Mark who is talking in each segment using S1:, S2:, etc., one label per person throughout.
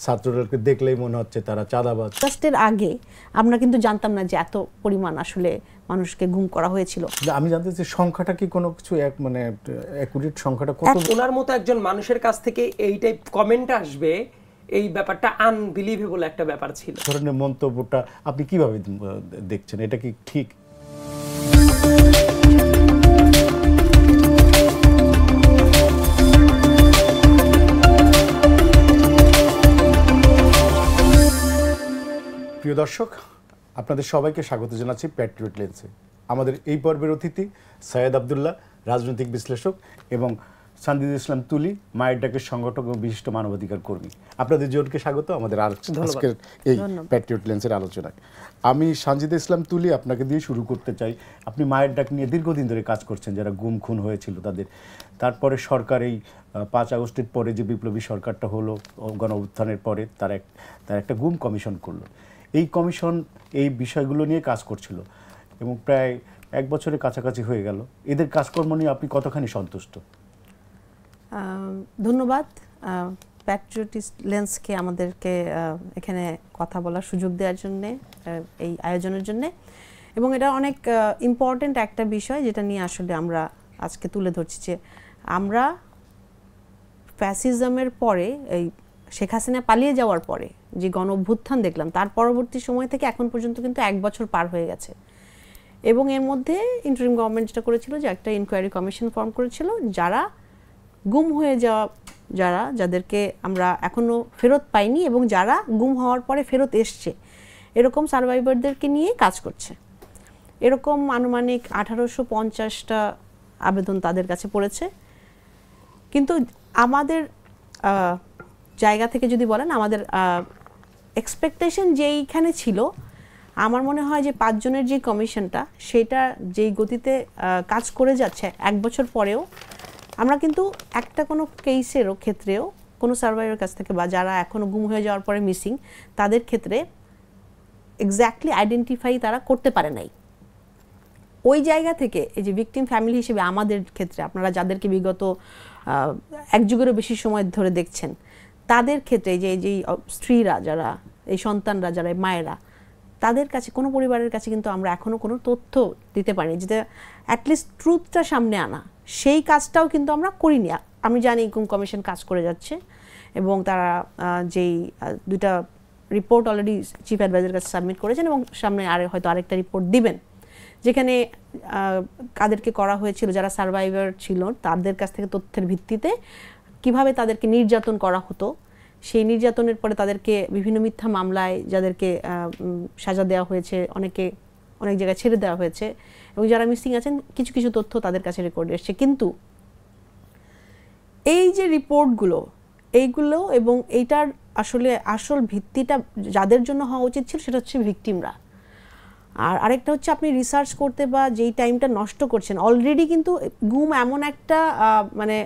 S1: ছাত্রদেরকে দেখলেই মনে হচ্ছে তারা চাঁদাবাজ।
S2: আগস্টের আগে আমরা কিন্তু জানতাম না যে এত পরিমাণ আসলে মানুষকে গুম করা হয়েছিল।
S1: আমি জানতে চাই সংখ্যাটা কি কোনো কিছু মানে অ্যাকুরেট সংখ্যাটা কত?
S3: ওনার মতো একজন মানুষের কাছ থেকে এই টাইপ কমেন্ট আসবে, এই ব্যাপারটা আনবিলিভেবল একটা ব্যাপার ছিল।
S1: ধরনের মন্তব্যটা আপনি কিভাবে দেখছেন, এটা কি ঠিক? প্রিয় দর্শক, আপনাদের সবাইকে স্বাগত জানাচ্ছি প্যাট্রিয়ট লেন্সে। আমাদের এই পর্বের অতিথি সৈয়দ আব্দুল্লাহ, রাজনৈতিক বিশ্লেষক, এবং সানজিদা ইসলাম তুলি, মায়ের ডাকের সংগঠক এবং বিশিষ্ট মানবাধিকার কর্মী। আপনাদের জোরকে স্বাগত আমাদের আজকের এই প্যাট্রিয়ট লেন্সের আলোচনায়। আমি সানজিদা ইসলাম তুলি, আপনাকে দিয়ে শুরু করতে চাই। আপনি মায়ের ডাক নিয়ে দীর্ঘদিন ধরে কাজ করছেন, যারা গুম খুন হয়েছিল তাদের। তারপরে সরকার এই 5 আগস্টের পরে যে বিপ্লবী সরকারটা হলো, গণ অভ্যুত্থানের পরে তার একটা গুম কমিশন করলো। এই কমিশন এই বিষয়গুলো নিয়ে কাজ করছিল এবং প্রায় 1 বছরের কাছাকাছি হয়ে গেল। এদের কাজকর্ম নিয়ে আপনি কতখানি সন্তুষ্ট?
S2: ধন্যবাদ প্যাট্রিয়টিক লেন্সকে আমাদেরকে এখানে কথা বলার সুযোগ দেওয়ার জন্যে, এই আয়োজনের জন্যে। এবং এটা অনেক ইম্পর্টেন্ট একটা বিষয় যেটা নিয়ে আসলে আমরা আজকে তুলে ধরছি, যে আমরা ফ্যাসিজমের পরে, এই শেখ হাসিনা পালিয়ে যাওয়ার পরে যে গণ অভ্যুত্থান দেখলাম, তার পরবর্তী সময় থেকে এখন পর্যন্ত কিন্তু 1 বছর পার হয়ে গেছে। এবং এর মধ্যে ইন্টারিম গভর্নমেন্ট যেটা করেছিল, যে একটা ইনকোয়ারি কমিশন ফর্ম করেছিল, যারা গুম হয়ে যাওয়া, যাদেরকে আমরা এখনও ফেরত পাইনি এবং যারা গুম হওয়ার পরে ফেরত এসছে, এরকম সার্ভাইভারদেরকে নিয়ে কাজ করছে। এরকম আনুমানিক 1850টা আবেদন তাদের কাছে পড়েছে। কিন্তু আমাদের জায়গা থেকে যদি বলেন, আমাদের এক্সপেকটেশন যেইখানে ছিল, আমার মনে হয় যে 5 জনের যে কমিশনটা, সেটা যেই গতিতে কাজ করে যাচ্ছে 1 বছর পরেও, আমরা কিন্তু একটা কোনো কেসেরও ক্ষেত্রেও কোনো সার্ভাইভারের কাছ থেকে বা যারা এখনও গুম হয়ে যাওয়ার পরে মিসিং, তাদের ক্ষেত্রে এক্স্যাক্টলি আইডেন্টিফাই তারা করতে পারে নাই। ওই জায়গা থেকে এই যে ভিকটিম ফ্যামিলি হিসেবে আমাদের ক্ষেত্রে, আপনারা যাদেরকে বিগত 1 যুগেরও বেশি সময় ধরে দেখছেন, তাদের ক্ষেত্রে যে স্ত্রীরা, যারা এই সন্তানরা, যারা মায়েরা, তাদের কাছে, কোনো পরিবারের কাছে কিন্তু আমরা এখনও কোনো তথ্য দিতে পারিনি, যেটা অ্যাটলিস্ট ট্রুথটা সামনে আনা, সেই কাজটাও কিন্তু আমরা করিনি। আমি জানি গুম কমিশন কাজ করে যাচ্ছে এবং তারা যেই 2টা রিপোর্ট অলরেডি চিফ অ্যাডভাইজারের কাছে সাবমিট করেছেন এবং সামনে হয়তো আরেকটা রিপোর্ট দিবেন, যেখানে কাদেরকে করা হয়েছিল, যারা সার্ভাইভার ছিল, তাদের কাছ থেকে তথ্যের ভিত্তিতে কিভাবে তাদেরকে নির্যাতন করা হতো, সেই নির্যাতনের পরে তাদেরকে বিভিন্ন মিথ্যা মামলায় যাদেরকে সাজা দেওয়া হয়েছে, অনেক জায়গায় ছেড়ে দেওয়া হয়েছে, এবং যারা মিসিং আছেন কিছু কিছু তথ্য তাদের কাছে রেকর্ড এসছে। কিন্তু এই যে রিপোর্টগুলো, এইগুলো এবং এইটার আসলে আসল ভিত্তিটা যাদের জন্য হওয়া উচিত ছিল, সেটা হচ্ছে ভিকটিমরা। আর আরেকটা হচ্ছে, আপনি রিসার্চ করতে বা যেই টাইমটা নষ্ট করছেন, অলরেডি কিন্তু গুম এমন একটা মানে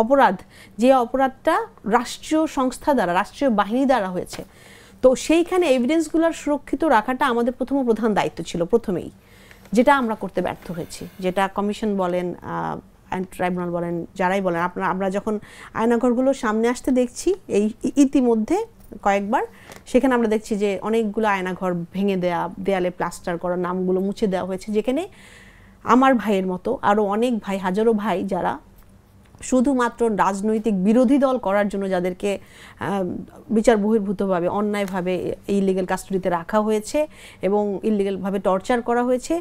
S2: অপরাধ, যে অপরাধটা রাষ্ট্রীয় সংস্থা দ্বারা, রাষ্ট্রীয় বাহিনী দ্বারা হয়েছে। তো সেইখানে এভিডেন্সগুলোর সুরক্ষিত রাখাটা আমাদের প্রধান দায়িত্ব ছিল প্রথমেই, যেটা আমরা করতে ব্যর্থ হয়েছি। যেটা কমিশন বলেন, ট্রাইব্যুনাল বলেন, যারাই বলেন, আমরা যখন আয়নাঘরগুলো সামনে আসতে দেখছি এই ইতিমধ্যে কয়েকবার, সেখানে আমরা দেখছি যে অনেকগুলো আয়নাঘর ভেঙে দেয়া, দেয়ালে প্লাস্টার করা, নামগুলো মুছে দেওয়া হয়েছে, যেখানে আমার ভাইয়ের মতো আরও অনেক ভাই, হাজারো ভাই, যারা শুধুমাত্র রাজনৈতিক বিরোধী দল করার জন্য যাদেরকে বিচার বহির্ভূতভাবে, অন্যায়ভাবে ইলিগ্যাল কাস্টডিতে রাখা হয়েছে এবং ইলিগ্যালভাবে টর্চার করা হয়েছে,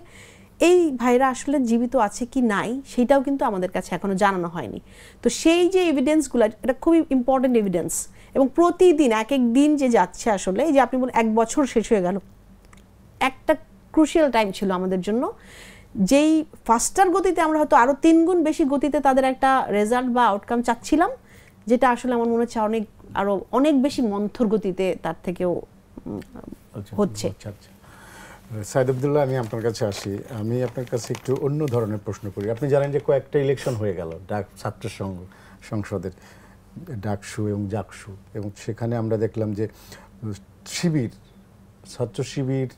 S2: এই ভাইরা আসলে জীবিত আছে কি নাই, সেটাও কিন্তু আমাদের কাছে এখনো জানানো হয়নি। তো সেই যে এভিডেন্সগুলো, এটা খুবই ইম্পর্টেন্ট এভিডেন্স, এবং প্রতিদিন এক এক দিন যে যাচ্ছে, আসলে এই যে আপনি বলেন 1 বছর শেষ হয়ে গেল, একটা ক্রুশিয়াল টাইম ছিল আমাদের জন্য, যেই ফাস্টার গতিতে আমরা হয়তো আরও 3 গুণ বেশি গতিতে তাদের একটা রেজাল্ট বা আউটকাম চাচ্ছিলাম, যেটা আসলে আমার মনে হচ্ছে আরও অনেক বেশি মন্থর গতিতে তার থেকেও হচ্ছে।
S1: সৈয়দ আব্দুল্লাহ, আমি আপনার কাছে আসি। আমি আপনার কাছে একটু অন্য ধরনের প্রশ্ন করি। আপনি জানেন যে কয়েকটা ইলেকশন হয়ে গেল ছাত্র সংসদের, ডাকসু এবং জাকসু, এবং সেখানে আমরা দেখলাম যে ছাত্র শিবির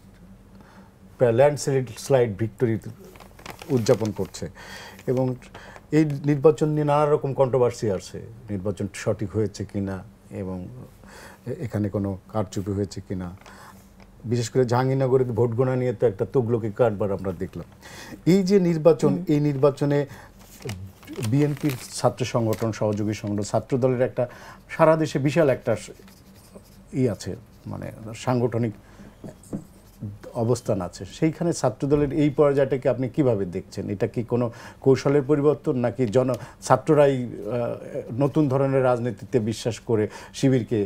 S1: ল্যান্ডস্লাইড ভিক্টোরি উদযাপন করছে, এবং এই নির্বাচন নিয়ে নানা রকম কন্ট্রোভার্সি আছে, নির্বাচন সঠিক হয়েছে কিনা, এবং এখানে কোনো কারচুপি হয়েছে কিনা, বিশেষ করে জাহাঙ্গীরনগরে ভোট গণনা নিয়ে তো একটা তগলকি কারবার আমরা দেখলাম। এই যে নির্বাচন, এই নির্বাচনে বিএনপির ছাত্র সংগঠন, সহযোগী সংগঠন, ছাত্র দলের একটা সারা দেশে বিশাল একটা আছে, মানে সাংগঠনিক অবস্থান আছে। সেইখানে ছাত্রদলের এই পর্যায়টাকে আপনি কিভাবে দেখছেন? এটা কি কোনো কৌশলের পরিবর্তন, নাকি ছাত্ররাই নতুন ধরনের রাজনীতিতে বিশ্বাস করে শিবিরকে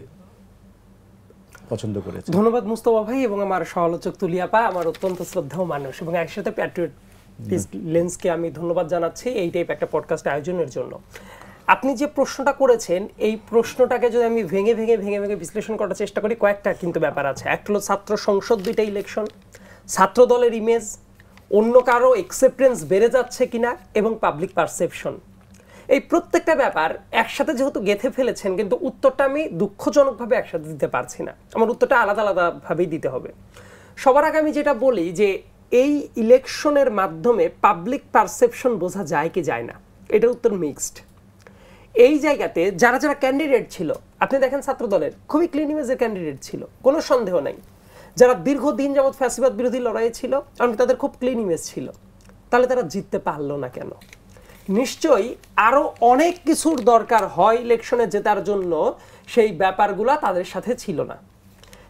S1: পছন্দ করেছে?
S3: ধন্যবাদ মুস্তফা ভাই এবং আমার সমালোচক তুলিয়াপা, আমার অত্যন্ত শ্রদ্ধেয় মানুষ, এবং একসাথে প্যাট্রিয়ট লেন্সকে আমি ধন্যবাদ জানাচ্ছি এই টাইপ একটা পডকাস্ট আয়োজনের জন্য। আপনি যে প্রশ্নটা করেছেন, এই প্রশ্নটাকে যদি আমি ভেঙে ভেঙে ভেঙে ভেঙে বিশ্লেষণ করার চেষ্টা করি, কয়েকটা কিন্তু ব্যাপার আছে। একটা হলো ছাত্র সংসদ, দুইটা ইলেকশন, ছাত্র দলের ইমেজ, অন্য কারো অ্যাকসেপ্টেন্স বেড়ে যাচ্ছে কিনা, এবং পাবলিক পারসেপশন। এই প্রত্যেকটা ব্যাপার একসাথে যেহেতু গেঁথে ফেলেছেন, কিন্তু উত্তরটা আমি দুঃখজনকভাবে একসাথে দিতে পারছি না। আমার উত্তরটা আলাদা আলাদাভাবেই দিতে হবে। সবার আগে আমি যেটা বলি যে এই ইলেকশনের মাধ্যমে পাবলিক পারসেপশন বোঝা যায় কি যায় না, এটার উত্তর মিক্সড। এই জায়গাতে যারা যারা ক্যান্ডিডেট ছিল, আপনি দেখেন ছাত্র দলের খুবই ক্লিন ইমেজের ক্যান্ডিডেট ছিল, কোনো সন্দেহ নাই। যারা দীর্ঘদিন যাবৎ ফ্যাসিবাদ বিরোধী লড়াই ছিল, কারণ তাদের খুব ক্লিন ইমেজ ছিল, তাহলে তারা জিততে পারলো না কেন? নিশ্চয়ই আরো অনেক কিছুর দরকার হয় ইলেকশনে জেতার জন্য, সেই ব্যাপারগুলা তাদের সাথে ছিল না।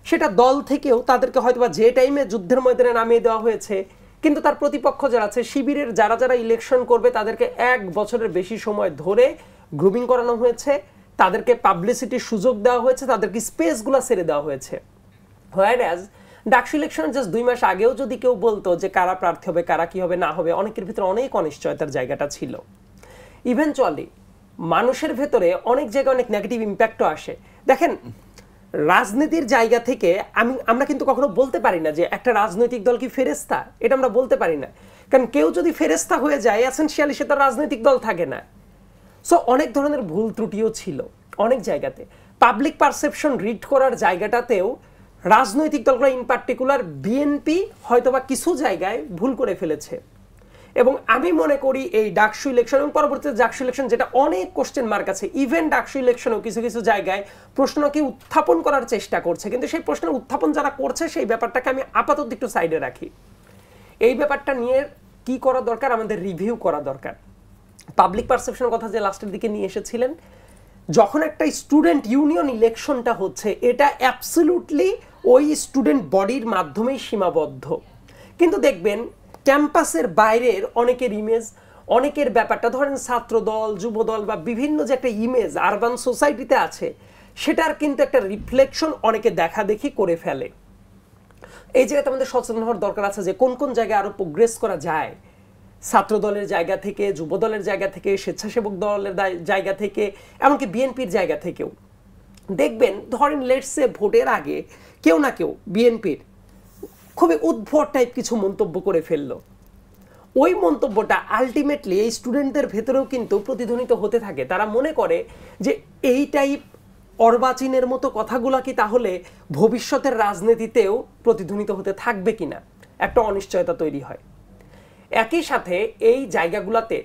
S3: সেটা দল থেকেও তাদেরকে হয়তোবা যে টাইমে যুদ্ধের ময়দানে নামিয়ে দেওয়া হয়েছে, কিন্তু তার প্রতিপক্ষ যারা আছে, শিবিরের যারা যারা ইলেকশন করবে, তাদেরকে 1 বছরের বেশি সময় ধরে গ্রুমিং করানো হয়েছে, তাদেরকে পাবলিসিটির সুযোগ দেওয়া হয়েছে, তাদেরকে স্পেসগুলো ছেড়ে দেওয়া হয়েছে। হোয়ারঅ্যাজ ডাকসু ইলেকশন জাস্ট 2 মাস আগেও যদি কেউ বলতো যে কারা প্রার্থী হবে, কারা কি হবে না হবে, অনেকের ভিতরে অনেক অনিশ্চয়তার জায়গাটা ছিল। ইভেনচুয়ালি মানুষের ভেতরে অনেক জায়গায় অনেক নেগেটিভ ইম্প্যাক্টও আসে। দেখেন, রাজনীতির জায়গা থেকে আমরা কিন্তু কখনো বলতে পারি না যে একটা রাজনৈতিক দল কি ফেরেস্তা, এটা আমরা বলতে পারি না। কারণ কেউ যদি ফেরেস্তা হয়ে যায়, এসেনশিয়ালি সে তার রাজনৈতিক দল থাকে না। সো অনেক ধরনের ভুল ত্রুটিও ছিল অনেক জায়গাতে। পাবলিক পারসেপশন রিড করার জায়গাটাতেও রাজনৈতিক দলগুলো, ইন পার্টিকুলার বিএনপি, হয়তোবা কিছু জায়গায় ভুল করে ফেলেছে। এবং আমি মনে করি এই ডাকসু ইলেকশন এবং পরবর্তীতে ডাকসু ইলেকশন, যেটা অনেক কোশ্চেন মার্ক আছে, ইভেন ডাকসু ইলেকশনও কিছু কিছু জায়গায় প্রশ্নকে উত্থাপন করার চেষ্টা করছে, কিন্তু সেই প্রশ্নের উত্থাপন যারা করছে সেই ব্যাপারটাকে আমি আপাতত একটু সাইডে রাখি। এই ব্যাপারটা নিয়ে কি করা দরকার, আমাদের রিভিউ করা দরকার। পাবলিক পারসেপশনের কথা যে লাস্টের দিকে নিয়ে এসেছিলেন, যখন একটা স্টুডেন্ট ইউনিয়ন ইলেকশনটা হচ্ছে, এটা অ্যাবসলিউটলি ওই স্টুডেন্ট বডির মাধ্যমেই সীমাবদ্ধ। কিন্তু দেখবেন ক্যাম্পাসের বাইরের অনেকের ইমেজ, অনেকের ব্যাপারটা, ধরেন ছাত্র দল, যুব দল বা বিভিন্ন যে একটা ইমেজ আরবান সোসাইটিতে আছে, সেটার কিন্তু একটা রিফ্লেকশন অনেকে দেখা দেখি করে ফেলে। এই জায়গাতে আমাদের সচেতন হওয়ার দরকার আছে যে কোন কোন জায়গায় আরো প্রোগ্রেস করা যায়, ছাত্র দলের জায়গা থেকে, যুব দলের জায়গা থেকে, স্বেচ্ছাসেবক দলের জায়গা থেকে, এমনকি বিএনপির জায়গা থেকেও। দেখবেন, ধরেন লেটসে ভোটের আগে কেউ না কেউ বিএনপির খুবই উদ্ভট টাইপ কিছু মন্তব্য করে ফেললো। ওই মন্তব্যটা আলটিমেটলি এই স্টুডেন্টদের ভেতরেও কিন্তু প্রতিধ্বনিত হতে থাকে। তারা মনে করে যে এই টাইপ অর্বাচীনের মতো কথাগুলো কি তাহলে ভবিষ্যতের রাজনীতিতেও প্রতিধ্বনিত হতে থাকবে কিনা, একটা অনিশ্চয়তা তৈরি হয়। একই সাথে এই জায়গাগুলোতে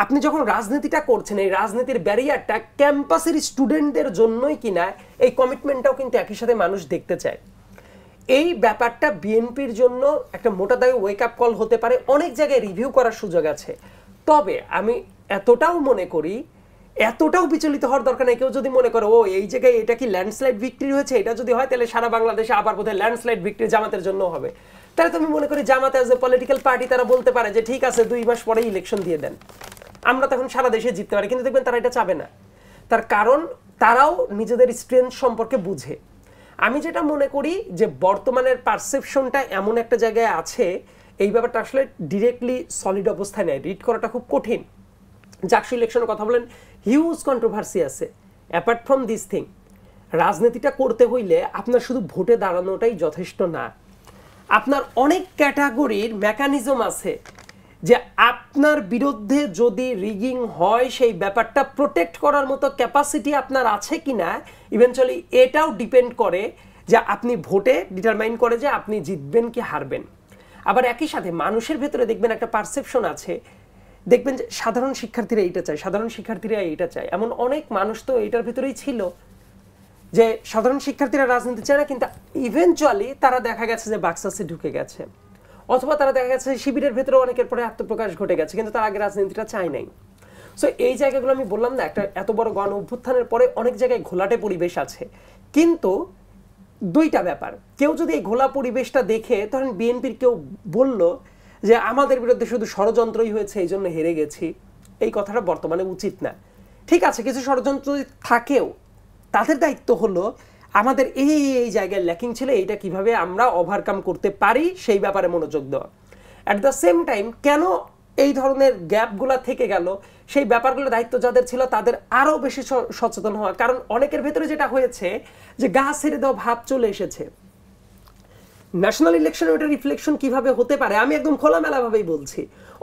S3: আপনি যখন রাজনীতিটা করছেন, এই রাজনীতির ব্যারিয়ারটা ক্যাম্পাসের স্টুডেন্টদের জন্যই কিনা, এই কমিটমেন্টটাও কিন্তু একই সাথে মানুষ দেখতে চায়। এই ব্যাপারটা বিএনপির জন্য একটা মোটা দাগে ওয়েক আপ কল হতে পারে, অনেক জায়গায় রিভিউ করার সুযোগ আছে। তবে আমি এতটাও মনে করি, এতটাও বিচলিত হওয়ার দরকার নেই। কেউ যদি মনে করে ও এই জায়গায় এটা কি ল্যান্ডস্লাইড ভিক্টরি হয়েছে, এটা যদি হয় তাহলে সারা বাংলাদেশে আবার বোধহয় ল্যান্ডস্লাইড ভিক্টরি জামাতের জন্য হবে, তাহলে তো আমি মনে করি জামাত অ্যাজ এ পলিটিক্যাল পার্টি তারা বলতে পারে যে ঠিক আছে 2 মাস পরেই ইলেকশন দিয়ে দেন, আমরা তখন সারা দেশে জিততে পারি। কিন্তু দেখবেন তারা এটা চাবে না, তার কারণ তারাও নিজেদের স্ট্রেংথ সম্পর্কে বুঝে। আমি যেটা মনে করি যে বর্তমানের পারসেপশনটা এমন একটা জায়গায় আছে, এই ব্যাপারটা আসলে ডিরেক্টলি সলিড অবস্থায় নেই, রিড করাটা খুব কঠিন। ডাকসু ইলেকশনের কথা বলেন, হিউজ কন্ট্রোভার্সি আছে। অ্যাপার্ট ফ্রম দিস থিং, রাজনীতিটা করতে হইলে আপনার শুধু ভোটে দাঁড়ানোটাই যথেষ্ট না, আপনার অনেক ক্যাটাগরির মেকানিজম আছে যে আপনার বিরুদ্ধে যদি রিগিং হয় সেই ব্যাপারটা প্রোটেক্ট করার মতো ক্যাপাসিটি আপনার আছে কিনা। ইভেনচুয়ালি এটাও ডিপেন্ড করে যে আপনি ভোটে ডিটারমাইন করে যে আপনি জিতবেন কি হারবেন। আবার একই সাথে মানুষের ভেতরে দেখবেন একটা পারসেপশন আছে, দেখবেন যে সাধারণ শিক্ষার্থীরা এইটা চায়, সাধারণ শিক্ষার্থীরা এইটা চায়, এমন অনেক মানুষ তো এটার ভেতরেই ছিল যে সাধারণ শিক্ষার্থীরা রাজনীতি চায় না, কিন্তু ইভেনচুয়ালি তারা দেখা গেছে যে বাক্সাসে ঢুকে গেছে, অথবা তারা দেখা গেছে শিবিরের ভেতরে অনেকের পরে আত্মপ্রকাশ ঘটে গেছে, কিন্তু তার আগে রাজনীতিটা চায় নাই। সো এই জায়গাগুলো আমি বললাম না, একটা এত বড় গণ অভ্যুত্থানের পরে অনেক জায়গায় ঘোলাটে পরিবেশ আছে, কিন্তু দুইটা ব্যাপার। কেউ যদি এই ঘোলা পরিবেশটা দেখে, ধরেন বিএনপির কেউ বলল যে আমাদের বিরুদ্ধে শুধু ষড়যন্ত্রই হয়েছে এই জন্য হেরে গেছি, এই কথাটা বর্তমানে উচিত না। ঠিক আছে, কিছু ষড়যন্ত্র থাকেও, তাদের দায়িত্ব হলো আমাদের এই এই জায়গায় ল্যাকিং ছিল, এইটা কিভাবে আমরা ওভারকাম করতে পারি সেই ব্যাপারে মনোযোগ দেওয়া। অ্যাট দ্য সেম টাইম কেন এই ধরনের গ্যাপগুলো থেকে গেল, সেই ব্যাপারগুলোর দায়িত্ব যাদের ছিল তাদের আরও বেশি সচেতন হওয়া। কারণ অনেকের ভেতরে যেটা হয়েছে যে গা ছেড়ে দেওয়া ভাব চলে এসেছে। ন্যাশনাল ইলেকশনে ওটা রিফ্লেকশন কিভাবে হতে পারে আমি একদম খোলামেলাভাবেই বলছি।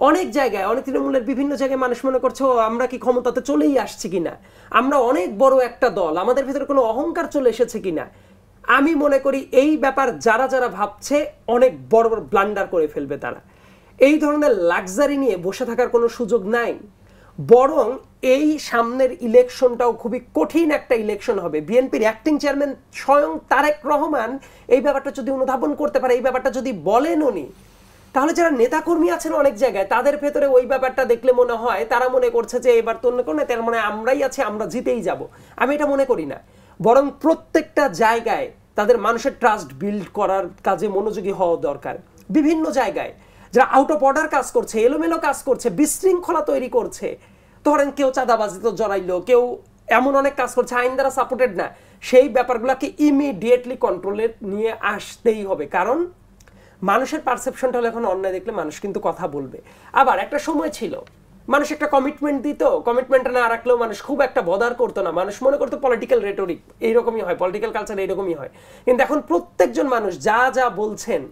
S3: অনেক জায়গায়, অনেক তৃণমূলের বিভিন্ন জায়গায় মানুষ মনে করছে ও আমরা কি ক্ষমতাতে চলেই আসছি কিনা, আমরা অনেক বড় একটা দল, আমাদের ভিতরে কোনো অহংকার চলে এসেছে কিনা। আমি মনে করি এই ব্যাপার যারা যারা ভাবছে অনেক বড় বড় ব্লান্ডার করে ফেলবে তারা। এই ধরনের লাক্সারি নিয়ে বসে থাকার কোনো সুযোগ নাই, বরং এই সামনের ইলেকশনটাও খুবই কঠিন একটা ইলেকশন হবে। বিএনপির অ্যাক্টিং চেয়ারম্যান স্বয়ং তারেক রহমান এই ব্যাপারটা যদি অনুধাবন করতে পারে, এই ব্যাপারটা যদি বলেন উনি, তাহলে যারা নেতাকর্মী আছেন অনেক জায়গায় তাদের ভেতরে ওই ব্যাপারটা দেখলে মনে হয় তারা মনে করছে যে এবার তো অন্য কোনো, তার মানে আমরাই আছি, আমরা জিতেই যাব। আমি এটা মনে করি না, বরং প্রত্যেকটা জায়গায় তাদের মানুষের ট্রাস্ট বিল্ড করার কাজে মনোযোগী হওয়া দরকার। বিভিন্ন জায়গায় যারা আউট অফ অর্ডার কাজ করছে, এলোমেলো কাজ করছে, বিশৃঙ্খলা তৈরি করছে, ধরেন কেউ চাঁদাবাজিতে জড়াইলো, কেউ এমন অনেক কাজ করছে আইন দ্বারা সাপোর্টেড না, সেই ব্যাপারগুলোকে ইমিডিয়েটলি কন্ট্রোলে নিয়ে আসতেই হবে। কারণ মানুষের পারসেপশনটা হলো এখন অন্যায় দেখলে মানুষ কিন্তু কথা বলবে। আবার একটা সময় ছিল মানুষ একটা কমিটমেন্ট দিত, কমিটমেন্টটা না রাখলেও মানুষ খুব একটা বদার করতো না, মানুষ মনে করতো পলিটিক্যাল রেটরিক এইরকমই হয়, পলিটিক্যাল কালচার এইরকমই হয়। কিন্তু এখন প্রত্যেকজন মানুষ যা যা বলছেন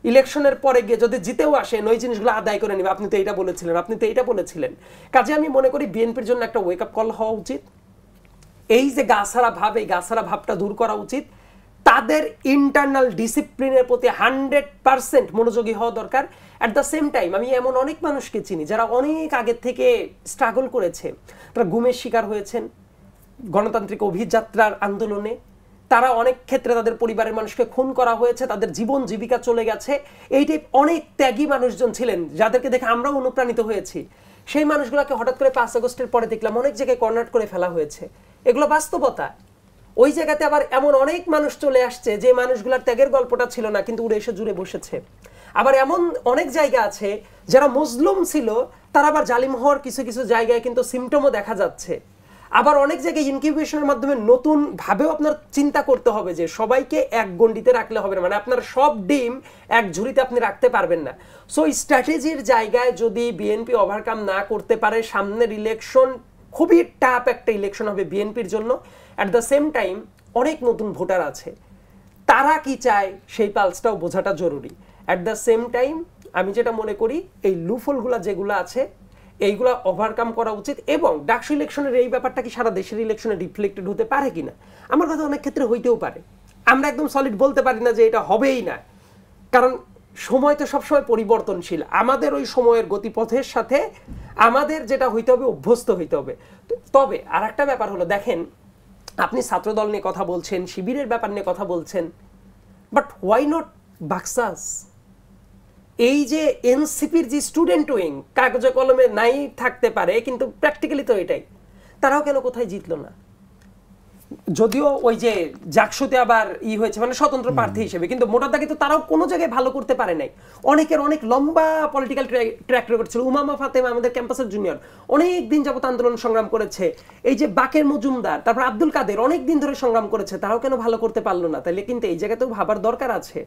S3: ইলেকশনের পরে গিয়ে যদি জিতেও আসেন ওই জিনিসগুলো আদায় করে নেবে, আপনি তো এইটা বলেছিলেন, আপনি তো এইটা বলেছিলেন। কাজে আমি মনে করি বিএনপির জন্য একটা ওয়েক আপ কল হওয়া উচিত। এই যে গাছাড়া ভাব, এই গাছাড়া ভাবটা দূর করা উচিত। তাদের ইন্টারনাল ডিসিপ্লিনের প্রতি 100% মনোযোগী হওয়া দরকার। অ্যাট দ্য সেম টাইম আমি এমন অনেক মানুষকে চিনি যারা অনেক আগের থেকে স্ট্রাগল করেছে, তারা গুমের শিকার হয়েছেন গণতান্ত্রিক অভিযাত্রার আন্দোলনে, তারা অনেক ক্ষেত্রে তাদের পরিবারের মানুষকে খুন করা হয়েছে, তাদের জীবন জীবিকা চলে গেছে। এই টাইপ অনেক ত্যাগী মানুষজন ছিলেন যাদেরকে দেখে আমরাও অনুপ্রাণিত হয়েছি। সেই মানুষগুলোকে হঠাৎ করে 5 আগস্টের পরে দেখলাম অনেক জায়গায় কর্নার করে ফেলা হয়েছে। এগুলো বাস্তবতা। ওই জায়গাতে আবার এমন অনেক মানুষ চলে আসছে যে মানুষগুলোর ত্যাগের গল্পটা ছিল না, কিন্তু উড়ে এসে জুড়ে বসেছে। আবার এমন অনেক জায়গা আছে যারা মজলুম ছিল, তারা আবার জালিম হওয়ার কিছু কিছু জায়গায় কিন্তু সিমটমও দেখা যাচ্ছে। আবার অনেক জায়গায় ইনকিউবেশনের মাধ্যমে নতুন ভাবেও আপনার চিন্তা করতে হবে যে সবাইকে এক গণ্ডিতে রাখলে হবে না, মানে আপনার সব ডিম এক ঝুড়িতে আপনি রাখতে পারবেন না। সো স্ট্র্যাটেজির জায়গায় যদি বিএনপি ওভারকাম না করতে পারে, সামনের ইলেকশন খুবই টাফ একটা ইলেকশন হবে বিএনপির জন্য। অ্যাট দ্য সেম টাইম অনেক নতুন ভোটার আছে, তারা কি চায় সেই পালসটাও বোঝাটা জরুরি। অ্যাট দ্য সেম টাইম আমি যেটা মনে করি এই লুফলগুলা যেগুলো আছে এইগুলা ওভারকাম করা উচিত। এবং ডাকসু ইলেকশনের এই ব্যাপারটা কি সারা দেশের ইলেকশনে রিফ্লেক্টেড হতে পারে কিনা, আমার কথা অনেক ক্ষেত্রে হইতেও পারে। আমরা একদম সলিড বলতে পারি না যে এটা হবেই না, কারণ সময় তো সবসময় পরিবর্তনশীল। আমাদের ওই সময়ের গতিপথের সাথে আমাদের যেটা হইতে হবে অভ্যস্ত হইতে হবে। তবে আর একটা ব্যাপার হলো, দেখেন আপনি ছাত্রদল নিয়ে কথা বলছেন, শিবিরের ব্যাপার নিয়ে কথা বলছেন, বাট হোয়াই নট বাক্সাস? এই যে এনসিপির যে স্টুডেন্ট উইং কাগজে কলমে নাই থাকতে পারে, কিন্তু প্র্যাকটিক্যালি তো এটাই, তারাও কেন কোথায় জিতলো না? যদিও ওই যে জাকসুতে আবার হয়েছে মানে স্বতন্ত্র প্রার্থী হিসেবে, কিন্তু মোটা দাগে তো তারাও কোনো জায়গায় ভালো করতে পারে নাই। অনেকের অনেক লম্বা পলিটিক্যাল ট্র্যাক রেকর্ড ছিল। উমামা ফাতেমা আমাদের ক্যাম্পাসের জুনিয়র, অনেক দিন যাবত আন্দোলন সংগ্রাম করেছে। এই যে বাকের মজুমদার, তারপর আব্দুল কাদের অনেক দিন ধরে সংগ্রাম করেছে, তারাও কেন ভালো করতে পারলো না? তাহলে কিন্তু এই জায়গাতেও ভাবার দরকার আছে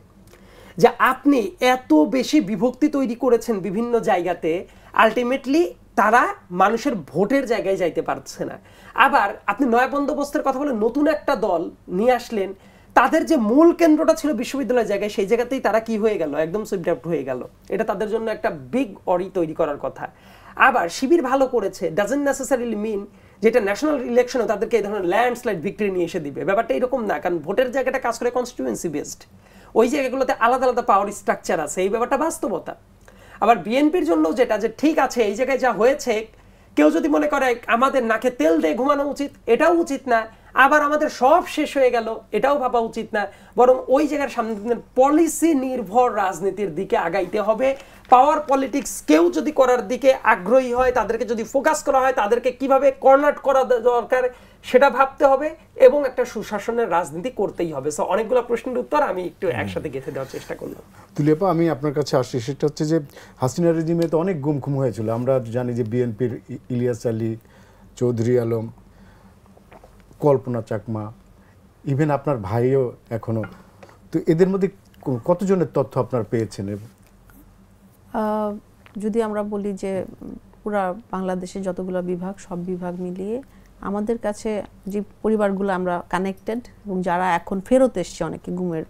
S3: যে আপনি এত বেশি বিভক্তি তৈরি করেছেন বিভিন্ন জায়গাতে, আলটিমেটলি তারা মানুষের ভোটের জায়গায় যাইতে পারছে না। আবার আপনি নয়া বন্দোবস্তের কথা বলে নতুন একটা দল নিয়ে আসলেন, তাদের যে মূল কেন্দ্রটা ছিল বিশ্ববিদ্যালয়ের জায়গায়, সেই জায়গাতেই তারা কি হয়ে গেল, একদম সুইপড আউট হয়ে গেল। এটা তাদের জন্য একটা বিগ অরি তৈরি করার কথা। আবার শিবির ভালো করেছে ডাজন্ট নেসেসারিলি মিন যেটা ন্যাশনাল ইলেকশনে তাদেরকে এই ধরনের ল্যান্ডস্লাইড ভিক্টরি নিয়ে এসে দিবে। ব্যাপারটা এরকম না, কারণ ভোটের জায়গাটা কাজ করে কনস্টিটিউয়েন্সি বেসড, ওই জায়গাগুলোতে আলাদা আলাদা পাওয়ার স্ট্রাকচার আছে, এই ব্যাপারটা বাস্তবতা। আবার বিএনপির জন্য যেটা যে ঠিক আছে এই জায়গায় যা হয়েছে, কেউ যদি মনে করে আমাদের নাকে তেল দিয়ে ঘুমানো উচিত, এটাও উচিত না। আবার আমাদের সব শেষ হয়ে গেল, এটাও ভাবা উচিত না। বরং ওই জায়গার সামনে পলিসি নির্ভর রাজনীতির দিকে আগাইতে হবে। পাওয়ার পলিটিক্স কেউ যদি করার দিকে আগ্রহী হয়, তাদেরকে যদি ফোকাস করা হয়, তাদেরকে কিভাবে কর্নার করা দরকার সেটা ভাবতে হবে, এবং একটা সুশাসনের রাজনীতি করতেই হবে। সো অনেকগুলো প্রশ্নের উত্তর আমি একটু একসাথে গেঁথে দেওয়ার চেষ্টা করলাম।
S1: তুলিয়াপা, আমি আপনার কাছে আসছি, সেটা হচ্ছে যে হাসিনা রেজিমে তো অনেক গুম খুম হয়েছিল। আমরা জানি যে বিএনপির ইলিয়াস আলী, চৌধুরী আলম, কল্পনা চাকমা, ইভেন আপনার ভাইও এখনো। তো এদের মধ্যে কতজনের তথ্য আপনারা পেয়েছেন?
S2: যদি আমরা বলি যে পুরা বাংলাদেশে যতগুলো বিভাগ, সব বিভাগ মিলিয়ে আমাদের কাছে যে পরিবারগুলো আমরা কানেক্টেড এবং যারা এখন ফেরত এসছে, অনেকে গুমের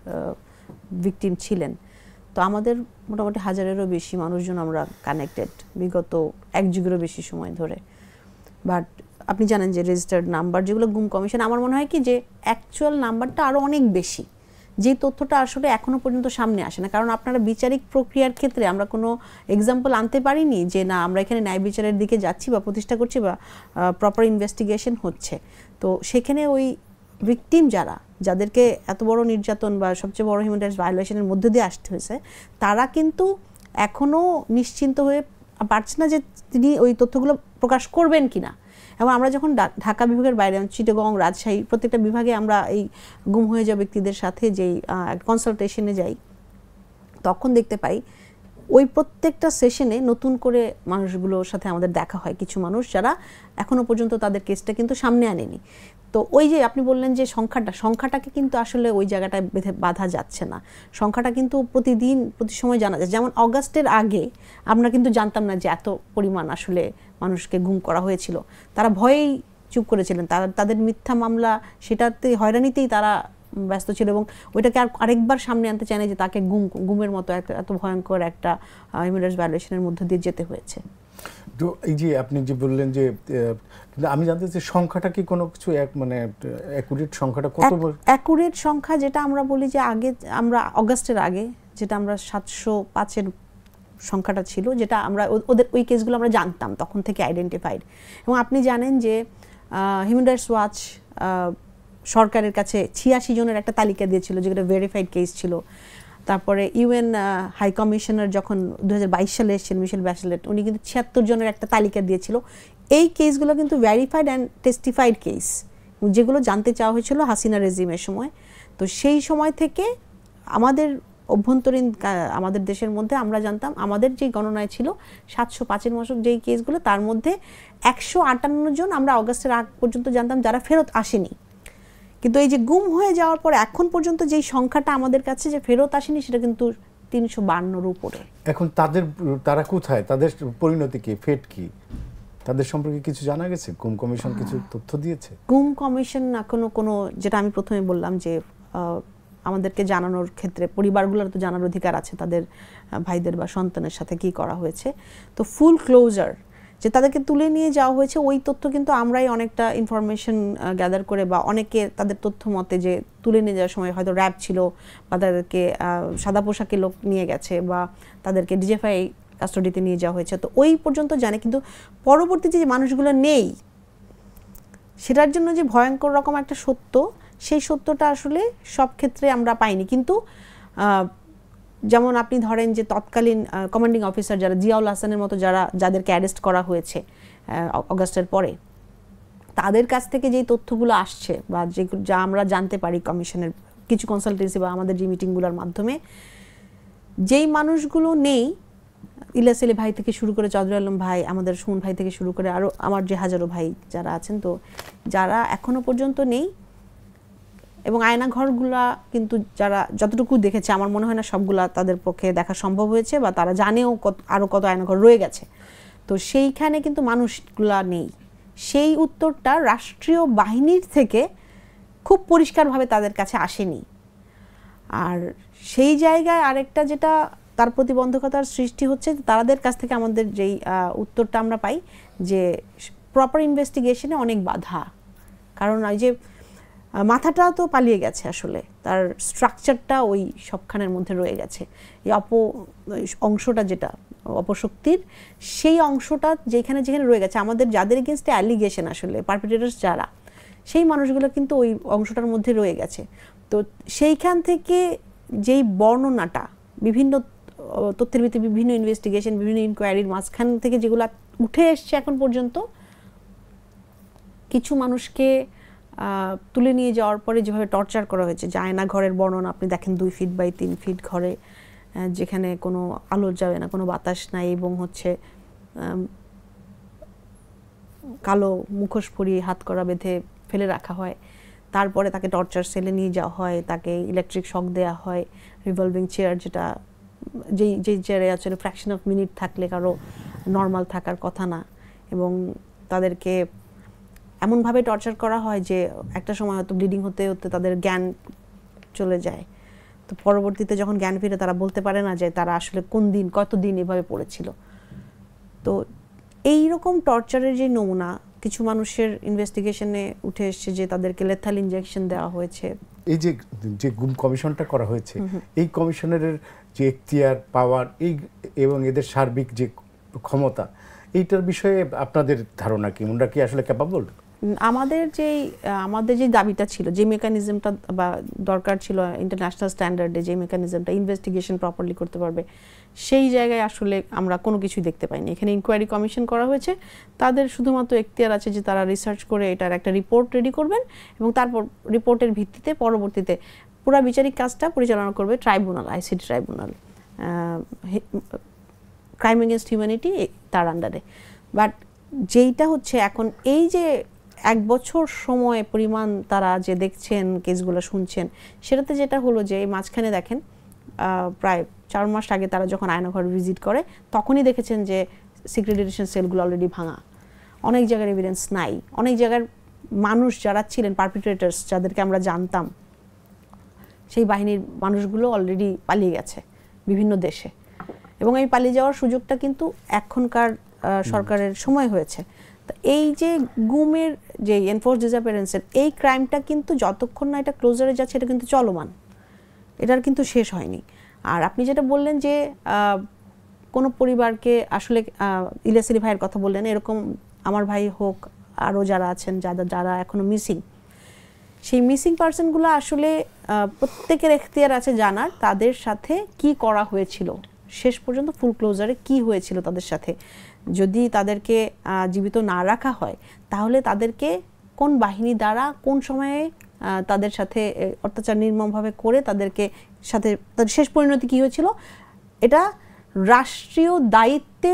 S2: ভিকটিম ছিলেন, তো আমাদের মোটামুটি 1000-এরও বেশি মানুষজন আমরা কানেক্টেড বিগত 1 যুগেরও বেশি সময় ধরে। বাট আপনি জানেন যে রেজিস্টার্ড নাম্বার যেগুলো গুম কমিশন, আমার মনে হয় কি যে অ্যাকচুয়াল নাম্বারটা আরও অনেক বেশি, যে তথ্যটা আসলে এখনো পর্যন্ত সামনে আসে না। কারণ আপনারা বিচারিক প্রক্রিয়ার ক্ষেত্রে আমরা কোনো এক্সাম্পল আনতে পারিনি যে না আমরা এখানে ন্যায় বিচারের দিকে যাচ্ছি বা প্রতিষ্ঠা করছি বা প্রপার ইনভেস্টিগেশন হচ্ছে। তো সেখানে ওই ভিকটিম যাদেরকে এত বড় নির্যাতন বা সবচেয়ে বড় হিউম্যান রাইটস ভায়োলেশনের মধ্যে দিয়ে আসতে হয়েছে, তারা কিন্তু এখনও নিশ্চিন্ত হয়ে পারছে না যে তিনি ওই তথ্যগুলো প্রকাশ করবেন কিনা। এবং আমরা যখন ঢাকা বিভাগের বাইরে, চিটাগং, রাজশাহী, প্রত্যেকটা বিভাগে আমরা এই গুম হয়ে যাওয়া ব্যক্তিদের সাথে যেই কনসালটেশনে যাই, তখন দেখতে পাই ওই প্রত্যেকটা সেশনে নতুন করে মানুষগুলোর সাথে আমাদের দেখা হয়। কিছু মানুষ যারা এখনো পর্যন্ত তাদের কেসটা কিন্তু সামনে আনেনি। তো ওই যে আপনি বললেন যে সংখ্যাটাকে কিন্তু আসলে ওই জায়গাটায় বাধা যাচ্ছে না। সংখ্যাটা কিন্তু প্রতিদিন প্রতি সময় জানা যায়। যেমন অগাস্টের আগে আমরা কিন্তু জানতাম না যে এত পরিমাণ আসলে মানুষকে গুম করা হয়েছিল। তারা ভয়েই চুপ করেছিলেন, তাদের মিথ্যা মামলা সেটাতে হয়রানিতেই তারা ব্যস্ত ছিল, এবং ওইটাকে আরেকবার সামনে আনতে চায় না যে তাকে গুমের মতো এত ভয়ঙ্কর একটা হিউম্যান রাইটস ভায়োলেশনের মধ্যে দিয়ে যেতে হয়েছে।
S1: তো এই যে আপনি যে বললেন যে, কিন্তু আমি জানতে চাই সংখ্যাটা কি কোনো কিছু মানে অ্যাকুরেট সংখ্যাটা কত?
S2: অ্যাকুরেট সংখ্যা যেটা আমরা বলি যে আগে আমরা অগাস্টের আগে যেটা আমরা 705-এর সংখ্যাটা ছিল, যেটা আমরা ওদের ওই কেসগুলো আমরা জানতাম তখন থেকে আইডেন্টিফাইড। এবং আপনি জানেন যে হিউম্যান রাইটস ওয়াচ সরকারের কাছে 86 জনের একটা তালিকা দিয়েছিল যেগুলো ভেরিফাইড কেস ছিল। তারপরে ইউএন হাই কমিশনার যখন 2022 সালে এসেছেন মিশেল ব্যাচেলেট, উনি কিন্তু 76 জনের একটা তালিকা দিয়েছিল। এই কেসগুলো কিন্তু ভেরিফাইড অ্যান্ড টেস্টিফাইড কেস, যেগুলো জানতে চাওয়া হয়েছিল হাসিনা রেজিমের সময়। তো সেই সময় থেকে আমাদের অভ্যন্তরীণ আমাদের দেশের মধ্যে আমরা জানতাম আমাদের যে গণনায় ছিল 705-এর মতো যেই কেসগুলো, তার মধ্যে 158 জন আমরা অগাস্টের আগ পর্যন্ত জানতাম যারা ফেরত আসেনি। কিন্তু এই যে গুম হয়ে যাওয়ার পর এখন পর্যন্ত যেই সংখ্যাটা আমাদের কাছে যে ফেরত আসেনি, সেটা কিন্তু 352-এর উপরে। এখন
S1: তারা কোথায়, তাদের পরিণতি কি, ফেট কি, তাদের সম্পর্কে কিছু জানা গেছে? গুম কমিশন কিছু তথ্য দিয়েছে?
S2: গুম কমিশন এখনো কোনো, যেটা আমি প্রথমে বললাম যে আমাদেরকে জানানোর ক্ষেত্রে পরিবারগুলোর তো জানার অধিকার আছে তাদের ভাইদের বা সন্তানের সাথে কি করা হয়েছে। তো ফুল ক্লোজার যে তাদেরকে তুলে নিয়ে যাওয়া হয়েছে, ওই তথ্য কিন্তু আমরাই অনেকটা ইনফরমেশন গ্যাদার করে, বা অনেকে তাদের তথ্য মতে যে তুলে নিয়ে যাওয়ার সময় হয়তো র্যাব ছিল বা তাদেরকে সাদা পোশাকে লোক নিয়ে গেছে বা তাদেরকে ডিজিএফআই কাস্টডিতে নিয়ে যাওয়া হয়েছে। তো ওই পর্যন্ত জানে, কিন্তু পরবর্তীতে যে মানুষগুলো নেই, সেটার জন্য যে ভয়ঙ্কর রকম একটা সত্য, সেই সত্যটা আসলে সব ক্ষেত্রে আমরা পাইনি। কিন্তু যেমন আপনি ধরেন যে তৎকালীন কমান্ডিং অফিসার যারা, জিয়াউল হাসানের মতো যাদেরকে অ্যারেস্ট করা হয়েছে অগাস্টের পরে, তাদের কাছ থেকে যেই তথ্যগুলো আসছে বা যা আমরা জানতে পারি কমিশনের কিছু কনসালটেন্সি বা আমাদের যে মিটিংগুলোর মাধ্যমে, যেই মানুষগুলো নেই, ইলিয়াস আলী ভাই থেকে শুরু করে চৌধুরী আলম ভাই, আমাদের সুমন ভাই থেকে শুরু করে আরও আমার যে হাজারো ভাই যারা আছেন, তো যারা এখনো পর্যন্ত নেই, এবং আয়নাঘরগুলা কিন্তু যারা যতটুকু দেখেছে, আমার মনে হয় না সবগুলা তাদের পক্ষে দেখা সম্ভব হয়েছে, বা তারা জানেও আরও কত আয়নাঘর রয়ে গেছে। তো সেইখানে কিন্তু মানুষগুলা নেই। সেই উত্তরটা রাষ্ট্রীয় বাহিনীর থেকে খুব পরিষ্কারভাবে তাদের কাছে আসেনি। আর সেই জায়গায় আরেকটা যেটা তার প্রতিবন্ধকতার সৃষ্টি হচ্ছে, তাদের কাছ থেকে আমাদের যেই উত্তরটা আমরা পাই যে প্রপার ইনভেস্টিগেশনে অনেক বাধা। কারণ ওই যে মাথাটা তো পালিয়ে গেছে, আসলে তার স্ট্রাকচারটা ওই সবখানের মধ্যে রয়ে গেছে। এই অংশটা যেটা অপশক্তির, সেই অংশটা যেখানে রয়ে গেছে, আমাদের যাদের এগেনস্টে অ্যালিগেশন আসলে পারপিট্রেটরস যারা, সেই মানুষগুলো কিন্তু ওই অংশটার মধ্যে রয়ে গেছে। তো সেইখান থেকে যেই বর্ণনাটা বিভিন্ন তথ্যের ভিত্তিতে বিভিন্ন ইনভেস্টিগেশন বিভিন্ন ইনকোয়ারির মাঝখান থেকে যেগুলো উঠে এসছে এখন পর্যন্ত, কিছু মানুষকে তুলে নিয়ে যাওয়ার পরে যেভাবে টর্চার করা হয়েছে, যে আয়না ঘরের বর্ণনা আপনি দেখেন 2 ফিট বাই 3 ফিট ঘরে, যেখানে কোনো আলো যাবে না, কোনো বাতাস নাই, এবং হচ্ছে কালো মুখোশ পরিয়ে হাত করা বেঁধে ফেলে রাখা হয়। তারপরে তাকে টর্চার সেলে নিয়ে যাওয়া হয়, তাকে ইলেকট্রিক শক দেওয়া হয়, রিভলভিং চেয়ার, যেটা যেই চেয়ারে আসলে ফ্র্যাকশন অফ মিনিট থাকলে কারো নর্মাল থাকার কথা না, এবং তাদেরকে এমনভাবে টর্চার করা হয় যে একটা সময় হয়তো ব্লিডিং হতে হতে তাদের জ্ঞান চলে যায়। তো পরবর্তীতে যখন জ্ঞান ফিরে তারা বলতে পারে না যে তারা আসলে কোন দিন কতদিন এভাবে পড়েছিল। তো এইরকম টর্চারের যে নমুনা কিছু মানুষের ইনভেস্টিগেশনে উঠে এসছে, যে তাদেরকে লেথাল ইনজেকশন দেওয়া হয়েছে।
S1: এই যে গুম কমিশনটা করা হয়েছে, এই কমিশনের যে এখতিয়ার পাওয়ার এবং এদের সার্বিক যে ক্ষমতা, এইটার বিষয়ে আপনাদের ধারণা কি? ওনারা কি আসলে ক্যাপাবল?
S2: আমাদের যে দাবিটা ছিল, যে মেকানিজমটা বা দরকার ছিল ইন্টারন্যাশনাল স্ট্যান্ডার্ডে, যে মেকানিজমটা ইনভেস্টিগেশন প্রপারলি করতে পারবে, সেই জায়গায় আসলে আমরা কোনো কিছুই দেখতে পাইনি। এখানে ইনকোয়ারি কমিশন করা হয়েছে, তাদের শুধুমাত্র এখতিয়ার আছে যে তারা রিসার্চ করে এটার একটা রিপোর্ট রেডি করবেন, এবং তারপর রিপোর্টের ভিত্তিতে পরবর্তীতে পুরো বিচারিক কাজটা পরিচালনা করবে tribunal, ICT tribunal, crime against humanity তার আন্ডারে। বাট যেইটা হচ্ছে এখন, এই যে 1 বছর সময় পরিমাণ তারা যে দেখছেন কেসগুলো শুনছেন, সেটাতে যেটা হলো যে এই মাঝখানে দেখেন প্রায় 4 মাস আগে তারা যখন আয়নাঘর ভিজিট করে, তখনই দেখেছেন যে সিক্রেট ডিটেনশন সেলগুলো অলরেডি ভাঙা, অনেক জায়গার এভিডেন্স নাই, অনেক জায়গার মানুষ যারা ছিলেন পারপিট্রেটার্স, যাদেরকে আমরা জানতাম, সেই বাহিনীর মানুষগুলো অলরেডি পালিয়ে গেছে বিভিন্ন দেশে, এবং এই পালিয়ে যাওয়ার সুযোগটা কিন্তু এখনকার সরকারের সময় হয়েছে। তো এই যে গুমের যে এনফোর্স ডিসঅ্যাপিয়ারেন্সের এই ক্রাইমটা কিন্তু যতক্ষণ না এটা ক্লোজারে যাচ্ছে, এটা কিন্তু চলমান, এটার কিন্তু শেষ হয়নি। আর আপনি যেটা বললেন যে কোনো পরিবারকে আসলে, ইলিয়াস আলী ভাইয়ের কথা বললেন, এরকম আমার ভাই হোক আরও যারা আছেন, যারা এখনো মিসিং, সেই মিসিং পার্সনগুলো আসলে প্রত্যেকের এখতিয়ার আছে জানার তাদের সাথে কি করা হয়েছিল, শেষ পর্যন্ত ফুল ক্লোজারে কি হয়েছিল তাদের সাথে। যদি তাদেরকে জীবিত না রাখা হয়, তাহলে তাদেরকে কোন বাহিনী দ্বারা কোন সময়ে তাদের সাথে অত্যাচার নির্মমভাবে করে তাদেরকে সাথে তাদের শেষ পরিণতি কি হয়েছিল, এটা রাষ্ট্রীয় দায়িত্বে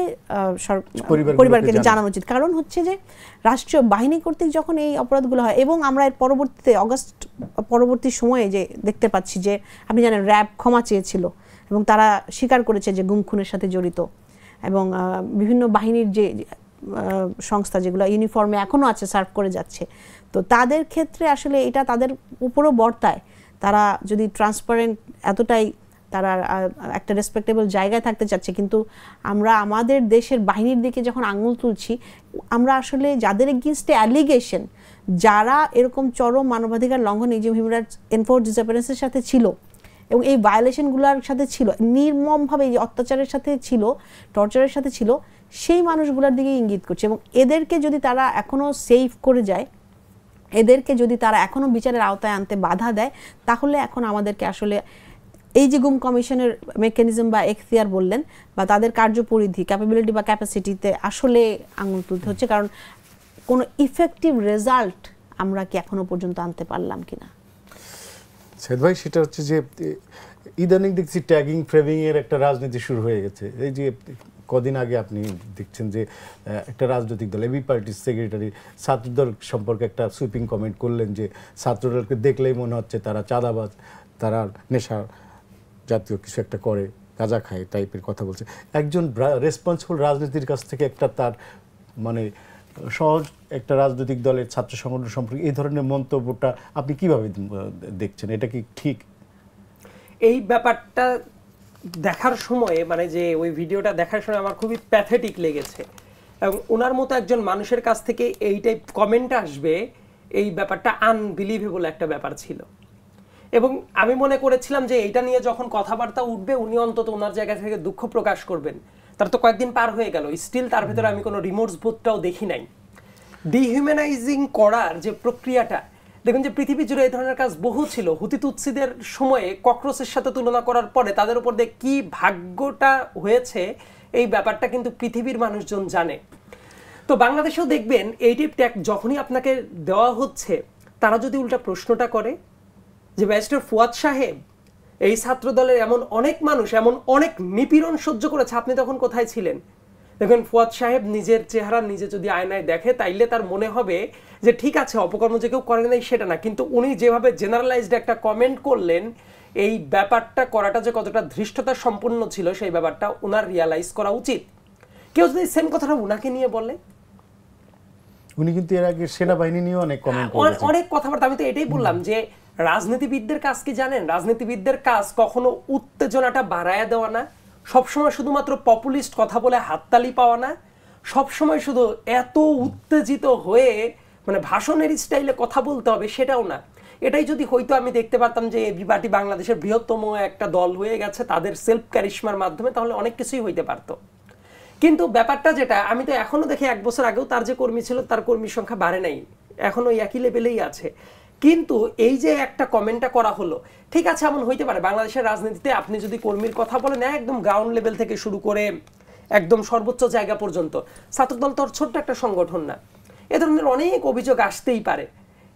S2: পরিবারকে জানানো উচিত। কারণ হচ্ছে যে রাষ্ট্রীয় বাহিনী কর্তৃক যখন এই অপরাধগুলো হয়, এবং আমরা এর পরবর্তীতে অগাস্ট পরবর্তী সময়ে যে দেখতে পাচ্ছি যে আপনি জানেন র্যাব ক্ষমা চেয়েছিল, এবং তারা স্বীকার করেছে যে গুম খুনের সাথে জড়িত, এবং বিভিন্ন বাহিনীর যে সংস্থা যেগুলো ইউনিফর্মে এখনও আছে, সার্ভ করে যাচ্ছে, তো তাদের ক্ষেত্রে আসলে এটা তাদের উপরও বর্তায়। তারা যদি ট্রান্সপারেন্ট এতটাই তারা একটা রেসপেক্টেবল জায়গায় থাকতে চাচ্ছে, কিন্তু আমরা আমাদের দেশের বাহিনীর দিকে যখন আঙুল তুলছি, আমরা আসলে যাদের এগেইনস্টে অ্যালিগেশন, যারা এরকম চরম মানবাধিকার লঙ্ঘন, এই যে হিউম্যান রাইটস এনফোর্স ডিসঅ্যাপিয়ারেন্সের সাথে ছিল এবং এই ভায়োলেশনগুলোর সাথে ছিল, নির্মমভাবে এই অত্যাচারের সাথে ছিল, টর্চারের সাথে ছিল, সেই মানুষগুলোর দিকে ইঙ্গিত করছে। এবং এদেরকে যদি তারা এখনও সেভ করে যায়, এদেরকে যদি তারা এখনও বিচারের আওতায় আনতে বাধা দেয়, তাহলে এখন আমাদেরকে আসলে এই যে গুম কমিশনের মেকানিজম বা এখতিয়ার বললেন, বা তাদের কার্যপরিধি, ক্যাপাবিলিটি বা ক্যাপাসিটিতে আসলে আঙুল তুলতে হচ্ছে। কারণ কোনো ইফেক্টিভ রেজাল্ট আমরা কি এখনো পর্যন্ত আনতে পারলাম কিনা।
S1: সাইদ ভাই, সেটা হচ্ছে যে ইদানিং দেখছি ট্যাগিং ফ্রেমিং এর একটা রাজনীতি শুরু হয়ে গেছে। এই যে কদিন আগে আপনি দেখছেন যে একটা রাজনৈতিক দল এবি পার্টির সেক্রেটারি ছাত্রদল সম্পর্কে একটা সুইপিং কমেন্ট করলেন যে ছাত্রদলকে দেখলেই মনে হচ্ছে তারা চাঁদাবাজ, তারা নেশা জাতীয় কিছু একটা করে, গাঁজা খায় টাইপের কথা বলছে। একজন রেসপন্সিবল রাজনীতির কাছ থেকে একটা তার মানে সহজ একটা রাজনৈতিক দলের ছাত্র সংগঠন সম্পর্কে এই ধরনের মন্তব্যটা আপনি কিভাবে দেখছেন? এটা কি ঠিক?
S3: এই ব্যাপারটা দেখার সময়, মানে যে ওই ভিডিওটা দেখার সময় আমার খুবই প্যাথেটিক লেগেছে, এবং ওনার মতো একজন মানুষের কাছ থেকে এই টাইপ কমেন্ট আসবে, এই ব্যাপারটা আনবিলিভেবল একটা ব্যাপার ছিল। এবং আমি মনে করেছিলাম যে এইটা নিয়ে যখন কথাবার্তা উঠবে, উনি অন্তত ওনার জায়গা থেকে দুঃখ প্রকাশ করবেন। তার তো কয়েকদিন পার হয়ে গেল, স্টিল তার ভেতরে আমি কোনো রিমোর্স বোধটাও দেখি নাই। ডিহিউম্যানাইজিং করার যে প্রক্রিয়াটা, দেখুন যে পৃথিবী জুড়ে এই ধরনের কাজ বহু ছিল। হুতি তুতসিদের সময়ে ককরোচের সাথে তুলনা করার পরে তাদের উপর দিয়ে কি ভাগ্যটা হয়েছে এই ব্যাপারটা কিন্তু পৃথিবীর মানুষজন জানে। তো বাংলাদেশেও দেখবেন এই টাইপ ট্যাগ যখনই আপনাকে দেওয়া হচ্ছে, তারা যদি উল্টা প্রশ্নটা করে যে ব্যারিস্টার ফুয়াদ সাহেব, এই ছাত্র দলের এমন অনেক মানুষ এমন অনেক নিপীড়ন সহ্য করেছে, আপনি তখন কোথায় ছিলেন? দেখুন ফুয়াদ সাহেব নিজের চেহারা নিজে যদি আয়নায় দেখে, তাইলে তার মনে হবে যে ঠিক আছে অপকর্ম যে কেউ করে নাই সেটা না, কিন্তু উনি যেভাবে জেনারেলাইজড একটা কমেন্ট করলেন, এই ব্যাপারটা করাটা যে কতটা ধৃষ্টতা সম্পন্ন ছিল সেই ব্যাপারটা ওনার রিয়ালাইজ করা উচিত। কেউ যদি সেম কথাটা উনাকে নিয়ে বলে,
S1: উনি কিন্তু এর আগে সেনাবাহিনী নিয়ে অনেক কমেন্ট করেছেন,
S3: অনেক কথাবার্তা। আমি তো এটাই বললাম যে রাজনীতিবিদদের কাজ কি জানেন? রাজনীতিবিদদের কাজ কখনো উত্তেজনাটা বাড়ায় দেওয়া না, সবসময় শুধুমাত্র পপুলিস্ট কথা বলে হাততালি পাওয়া না, সবসময় শুধু এত উত্তেজিত হয়ে মানে ভাষণের স্টাইলে কথা বলতে হবে সেটাও না। এটাই যদি হয়তো আমি দেখতে পারতাম যে এবি পার্টি বাংলাদেশের বৃহত্তম একটা দল হয়ে গেছে তাদের সেলফ ক্যারিশমার মাধ্যমে, তাহলে অনেক কিছুই হইতে পারতো। কিন্তু ব্যাপারটা যেটা, আমি তো এখনো দেখি 1 বছর আগেও তার যে কর্মী ছিল তার কর্মীর সংখ্যা বাড়ে নাই, এখনো একই লেভেলেই আছে। কিন্তু এই যে একটা কমেন্টটা করা হলো, ঠিক আছে এমন হইতে পারে বাংলাদেশের রাজনীতিতে আপনি যদি কর্মীর কথা বলেন একদম গ্রাউন্ড লেভেল থেকে শুরু করে একদম সর্বোচ্চ জায়গা পর্যন্ত, ছাত্রদল তো ছোট্ট একটা সংগঠন না, এ ধরনের অনেক অভিযোগ আসতেই পারে।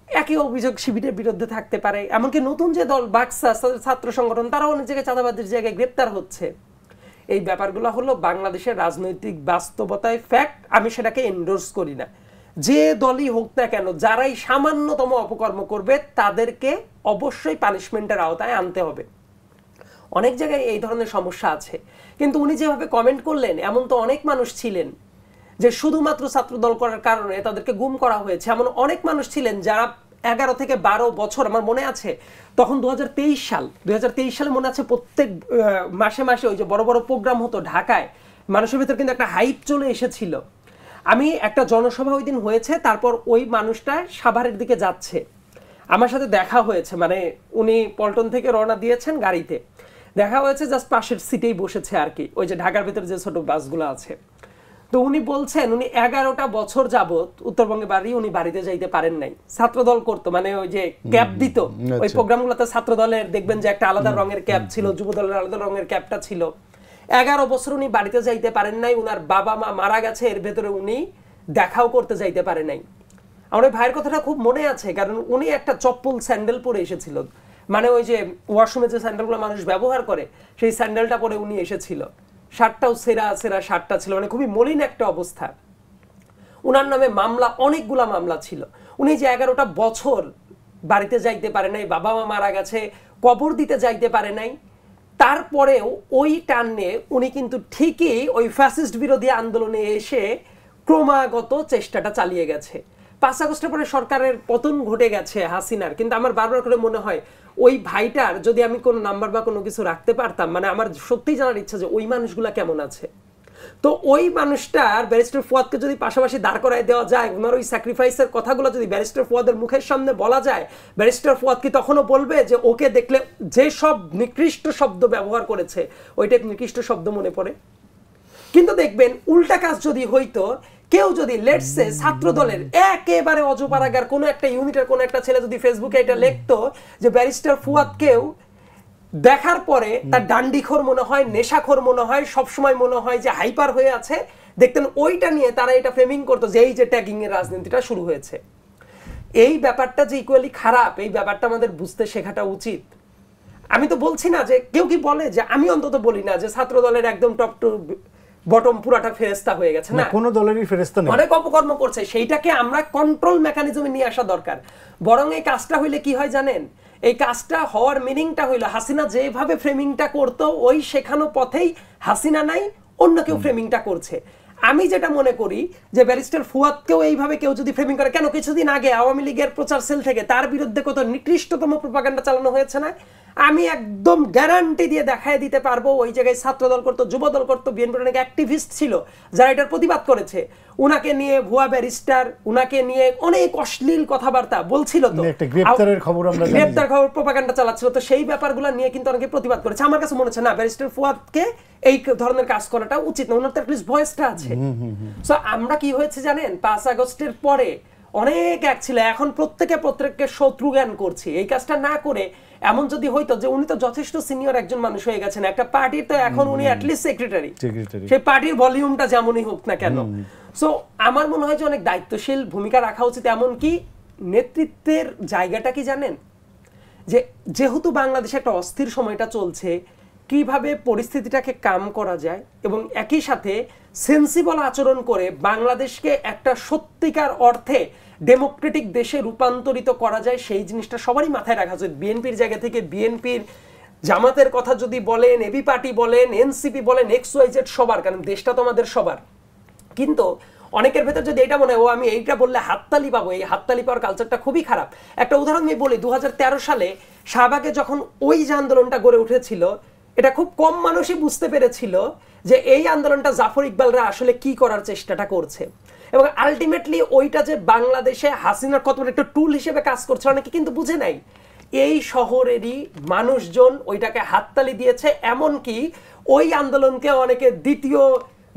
S3: একই অভিযোগ শিবিরের বিরুদ্ধে থাকতে পারে, এমনকি নতুন যে দল বাক্সা ছাত্র সংগঠন তারাও অনেক জায়গায় চাঁদাবাদের জায়গায় গ্রেপ্তার হচ্ছে। এই ব্যাপারগুলো হলো বাংলাদেশের রাজনৈতিক বাস্তবতায় ফ্যাক্ট, আমি সেটাকে এন্ডোর্স করি না। যে দলই হোক না কেন, যারাই সামান্যতম অপকর্ম করবে তাদেরকে অবশ্যই পানিশমেন্টের আওতায় আনতে হবে। অনেক জায়গায় এই ধরনের সমস্যা আছে, কিন্তু উনি যেভাবে কমেন্ট করলেন, এমন তো অনেক মানুষ ছিলেন যে শুধুমাত্র ছাত্রদল করার কারণে তাদেরকে গুম করা হয়েছে। এমন অনেক মানুষ ছিলেন যারা 11 থেকে 12 বছর, আমার মনে আছে তখন 2023 সালে মনে আছে প্রত্যেক মাসে মাসে ওই যে বড় বড় প্রোগ্রাম হতো ঢাকায়, মানুষের ভিতর কিন্তু একটা হাইপ চলে এসেছিল। আমি একটা জনসভা ওই দিন হয়েছে, তারপর ওই মানুষটা সাভারের দিকে যাচ্ছে, আমার সাথে দেখা হয়েছে, মানে উনি পল্টন থেকে রওনা দিয়েছেন গাড়িতে, দেখা হয়েছে জাস্ট পাশের সিটেই বসেছে আর কি, ওই যে ঢাকার ভিতরে যে ছোট বাসগুলো আছে। তো উনি বলছেন উনি 11টা বছর যাবত উত্তরবঙ্গে বাড়ি, উনি বাড়িতে যাইতে পারেন নাই। ছাত্রদল করতো, মানে ওই যে ক্যাপ দিত ওই প্রোগ্রামগুলোতে, ছাত্রদলের দেখবেন যে একটা আলাদা রঙের ক্যাপ ছিল, যুবদলের আলাদা রঙের ক্যাপটা ছিল। 11 বছর উনি বাড়িতে যাইতে পারেন নাই, উনার বাবা মা মারা গেছে, এর ভেতরে উনি দেখাও করতে যাইতে পারে নাই। আমার ভাইয়ের কথাটা খুব মনে আছে, কারণ উনি একটা চপ্পল স্যান্ডেল পরে এসেছিল, মানে ওই যে ওয়াশরুমে যে স্যান্ডেলগুলো মানুষ ব্যবহার করে সেই স্যান্ডেলটা পরে উনি এসেছিল, শার্টটাও সেরা সেরা শার্টটা ছিল, মানে খুবই মলিন একটা অবস্থা। উনার নামে মামলা, অনেকগুলা মামলা ছিল। উনি যে 11টা বছর বাড়িতে যাইতে পারে নাই, বাবা মা মারা গেছে, কবর দিতে যাইতে পারে নাই, তারপরেও ওই টানে উনি কিন্তু ঠিকই ওই ফ্যাসিস্ট বিরোধী আন্দোলনে এসে ক্রমাগত চেষ্টাটা চালিয়ে গেছে। 5 আগস্টের পরে সরকারের পতন ঘটে গেছে হাসিনার, কিন্তু আমার বারবার করে মনে হয় ওই ভাইটার যদি আমি কোনো নাম্বার বা কোনো কিছু রাখতে পারতাম, মানে আমার সত্যিই জানার ইচ্ছা যে ওই মানুষগুলা কেমন আছে। তো ওই মানুষটার ব্যারিস্টার ফুয়াদকে যদি পাশাপাশি দাঁড় করায় দেওয়া যায়, ওনার ওই স্যাক্রিফাইসের কথাগুলো যদি ব্যারিস্টার ফুয়াদের মুখের সামনে বলা যায়, ব্যারিস্টার ফুয়াদ কি তখনও বলবে যে ওকে দেখলে যে সব নিকৃষ্ট শব্দ ব্যবহার করেছে ওইটা নিকৃষ্ট শব্দ মনে পড়ে? কিন্তু দেখবেন উল্টা কাজ যদি হইতো, কেউ যদি লেটস সে ছাত্র দলের একেবারে অজপাড়াগার কোনো একটা ইউনিটের কোনো একটা ছেলে যদি ফেসবুকে এটা লিখতো যে ব্যারিস্টার ফুয়াদকেও দেখার পরে তার ডান্ডিখোর মনে হয়, নেশাখোর মনে হয়, সবসময় মনে হয় যে হাইপার হয়ে আছে, দেখতেন ওইটা নিয়ে তারা এটা ফ্রেমিং করতো যে এই যে ট্যাগিং এর রাজনীতিটা শুরু হয়েছে। এই ব্যাপারটা যে ইকুয়ালি খারাপ, এই ব্যাপারটা আমাদের বুঝতে শেখাটা উচিত। আমি তো বলছি না যে কেউ কি বলে যে, আমি অন্তত বলি না যে ছাত্র দলের একদম টপ টু বটম পুরাটা ফেরেস্তা হয়ে গেছে, না,
S1: কোনো দলেরই ফেরেস্তা নেই,
S3: অনেক অপকর্ম করছে, সেইটাকে আমরা কন্ট্রোল মেকানিজমে নিয়ে আসা দরকার। বরং এই কাজটা হইলে কি হয় জানেন, এই কাজটা হওয়ার মিনিংটা হইলো হাসিনা যেভাবে ফ্রেমিংটা করতো ওই শেখানো পথেই হাসিনা নাই, অন্য কেউ ফ্রেমিংটা করছে। আমি যেটা মনে করি যে ব্যারিস্টার ফুয়াদকেও এইভাবে কেউ যদি ফ্রেমিং করে, কেন কিছুদিন আগে আওয়ামী লীগের প্রচার সেল থেকে তার বিরুদ্ধে কত নিকৃষ্টতম প্রপাগান্ডা চালানো হয়েছে না? আমি একদম গ্যারান্টি দিয়ে দেখায় দিতে পারবো ওই জায়গায় ছাত্রদল করতো, যুবদল করতো, বিএনপির অনেক অ্যাক্টিভিস্ট ছিল যারা এটার প্রতিবাদ করেছে। উনাকে নিয়ে ভুয়া ব্যারিস্টার, উনাকে নিয়ে অনেক অশ্লীল কথাবার্তা বলছিল, তো
S1: একটা গ্রেফতারের খবর আমরা জানি,
S3: গ্রেফতার খবর প্রোপাগান্ডা চালাচ্ছিল, তো সেই ব্যাপারগুলো নিয়ে কিন্তু অনেকে প্রতিবাদ করেছে। আমার কাছে মনে হচ্ছে না ব্যারিস্টার ফুয়াদকে এই ধরনের কাজ করাটা উচিত না, ওনার তো অ্যাটলিস্ট ভয়েসটা আছে। সো আমরা কি হয়েছে জানেন, 5 আগস্টের পরে অনেক এক ছিল, এখন প্রত্যেককে শত্রু জ্ঞান করছি। এই কাজটা না করে এমন যদি হইতো যে উনি তো যথেষ্ট সিনিয়র একজন মানুষ হয়ে গেছেন, একটা পার্টির তো এখন উনি অ্যাটলিস্ট সেক্রেটারি, সেই পার্টির ভলিউমটা যেমনই হোক না কেন। সো আমার মনে হয় যে অনেক দায়িত্বশীল ভূমিকা রাখা উচিত। এমনকি নেতৃত্বের জায়গাটা কি জানেন, যে যেহেতু বাংলাদেশে একটা অস্থির সময়টা চলছে, কিভাবে পরিস্থিতিটাকে কাম করা যায় এবং একই সাথে সেন্সিবল আচরণ করে বাংলাদেশকে একটা সত্যিকার অর্থে ডেমোক্রেটিক দেশে রূপান্তরিত করা যায়, সেই জিনিসটা সবারই মাথায় রাখা উচিত। বিএনপির জায়গা থেকে বিএনপির, জামাতের কথা যদি বলেন, এবি পার্টি বলেন, এনসিপি বলেন, XYZ সবার, কারণ দেশটা তো আমাদের সবার। কিন্তু অনেকের ভেতর যদি এটা মনে হয় ও আমি এইটা বললে হাততালি পাবো, এই হাততালি পাওয়ার কালচারটা খুবই খারাপ। একটা উদাহরণ আমি বলি, 2013 সালে শাহবাগে যখন ওই যে আন্দোলনটা গড়ে উঠেছিল, এটা খুব কম মানুষই বুঝতে পেরেছিল যে এই আন্দোলনটা জাফর ইকবালরা আসলে কি করার চেষ্টাটা করছে, এবং আলটিমেটলি ওইটা যে বাংলাদেশে হাসিনার কত একটা টুল হিসেবে কাজ করছে অনেকে কিন্তু বুঝে নাই। এই শহরেরই মানুষজন ওইটাকে হাততালি দিয়েছে, এমনকি ওই আন্দোলনকে অনেকে দ্বিতীয়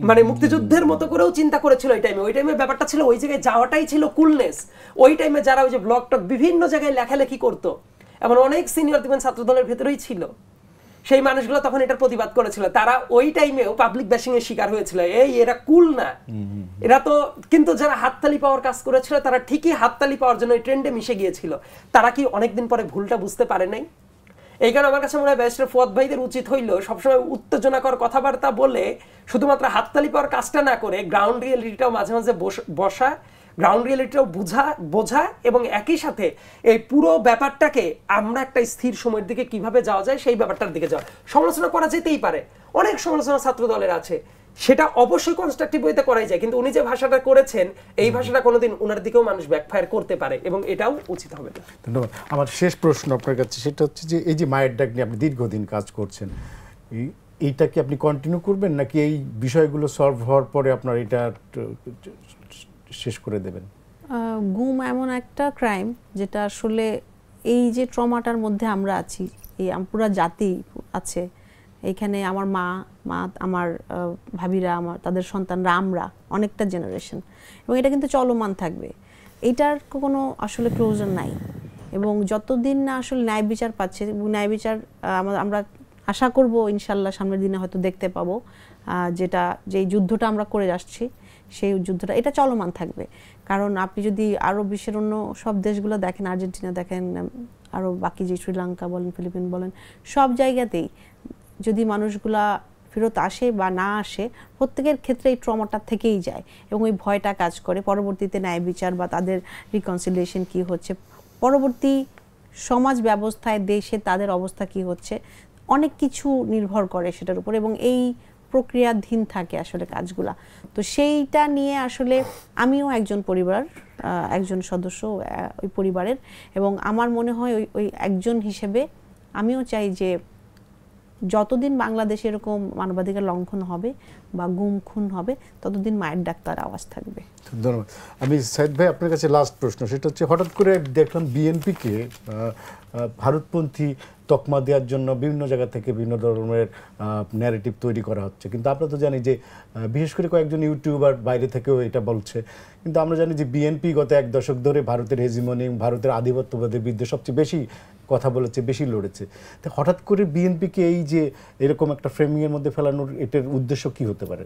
S3: মানে মুক্তিযুদ্ধের মতো করেও চিন্তা করেছিল ওই টাইমে। ওই টাইমে ব্যাপারটা ছিল ওই জায়গায় যাওয়াটাই ছিল কুলনেস। ওই টাইমে যারা ওই যে ব্লগ টক বিভিন্ন জায়গায় লেখালেখি করতো, এমন অনেক সিনিয়র দিবেন ছাত্রদলের ভেতরেই ছিল, সেই মানুষগুলো তখন এটার প্রতিবাদ করেছিল। তারা ওই টাইমেও পাবলিক ব্যাশিং এর শিকার হয়েছিল, এই এরা কুল না, এরা তো। কিন্তু যারা হাততালি পাওয়ার কাজ করেছিল তারা ঠিকই হাততালি পাওয়ার জন্য ওই ট্রেন্ডে মিশে গিয়েছিল। তারা কি অনেকদিন পরে ভুলটা বুঝতে পারে নাই? এই কারণে আমার কাছে মনে হয় ব্যারিস্টার ফুয়াদ ভাইদের উচিত হইল সবসময় উত্তেজনাকর কথাবার্তা বলে শুধুমাত্র হাততালি পাওয়ার কাজটা না করে গ্রাউন্ড রিয়েলিটিটাও মাঝে মাঝে বসা, গ্রাউন্ড রিয়েলিটিটাও বোঝা এবং একই সাথে এই পুরো ব্যাপারটাকে আমরা একটা স্থির সময়ের দিকে কিভাবে যাওয়া যায় সেই ব্যাপারটার দিকে যাওয়া। সমালোচনা করা যেতেই পারে, অনেক সমালোচনা ছাত্র দলের আছে, সেটা অবশ্যই কনস্ট্রাকটিভ ওয়েতে করাই যায়, কিন্তু উনি যে ভাষাটা করেছেন এই ভাষাটা কোনোদিন ওনার দিকেও মানুষ ব্যাকফায়ার করতে পারে এবং এটাও উচিত হবে না।
S1: ধন্যবাদ। আমার শেষ প্রশ্ন আপনার কাছে, সেটা হচ্ছে যে এই যে মায়ের ডাক নিয়ে আপনি দীর্ঘদিন কাজ করছেন, এইটা কি আপনি কন্টিনিউ করবেন নাকি এই বিষয়গুলো সলভ হওয়ার পরে আপনার এটা শেষ করে দেবেন?
S2: গুম এমন একটা ক্রাইম যেটা আসলে এই যে ট্রমাটার মধ্যে আমরা আছি, এই পুরা জাতি আছে এইখানে, আমার মা, আমার ভাবিরা, আমার তাদের সন্তানরা, আমরা অনেকটা জেনারেশন, এবং এটা কিন্তু চলমান থাকবে, এইটার কোনো আসলে ক্লোজার নাই। এবং যতদিন না আসলে ন্যায় বিচার পাচ্ছে, ন্যায় বিচার আমরা আশা করব ইনশাল্লাহ সামনের দিনে হয়তো দেখতে পাবো, যেটা যেই যুদ্ধটা আমরা করে আসছি সেই যুদ্ধটা এটা চলমান থাকবে। কারণ আপনি যদি আরও বিশ্বের অন্য সব দেশগুলো দেখেন, আর্জেন্টিনা দেখেন, আরও বাকি যে শ্রীলঙ্কা বলেন, ফিলিপিন বলেন, সব জায়গাতেই যদি মানুষগুলা ফেরত আসে বা না আসে, প্রত্যেকের ক্ষেত্রে এই ট্রমাটা থেকেই যায় এবং ওই ভয়টা কাজ করে পরবর্তীতে ন্যায় বিচার বা তাদের রিকনসিলিয়েশন কি হচ্ছে, পরবর্তী সমাজ ব্যবস্থায় দেশে তাদের অবস্থা কি হচ্ছে, অনেক কিছু নির্ভর করে সেটার উপর, এবং এই প্রক্রিয়াধীন থাকে আসলে কাজগুলা। তো সেইটা নিয়ে আসলে আমিও একজন সদস্য ওই পরিবারের, এবং আমার মনে হয় ওই একজন হিসেবে আমিও চাই যে যতদিন বাংলাদেশে এরকম মানবাধিকার লঙ্ঘন হবে বা গুম খুন হবে ততদিন মায়ের ডাক্তার আওয়াজ থাকবে।
S1: ধন্যবাদ। আমি সাইদ ভাই আপনার কাছে লাস্ট প্রশ্ন, সেটা হচ্ছে হঠাৎ করে দেখলাম বিএনপিকে ভারতপন্থী তকমা দেওয়ার জন্য বিভিন্ন জায়গা থেকে বিভিন্ন ধরনের ন্যারেটিভ তৈরি করা হচ্ছে, কিন্তু আমরা তো জানি যে বিশেষ করে কয়েকজন ইউটিউবার বাইরে থেকেও এটা বলছে, কিন্তু আমরা জানি যে বিএনপি গত 1 দশক ধরে ভারতের হেজিমনি, ভারতের আধিপত্যবাদের বিরুদ্ধে সবচেয়ে বেশি কথা বলেছে, বেশি লড়েছে। তো হঠাৎ করে বিএনপিকে এই যে এরকম একটা ফ্রেমিংয়ের মধ্যে ফেলানোর এটার উদ্দেশ্য কি হতে পারে?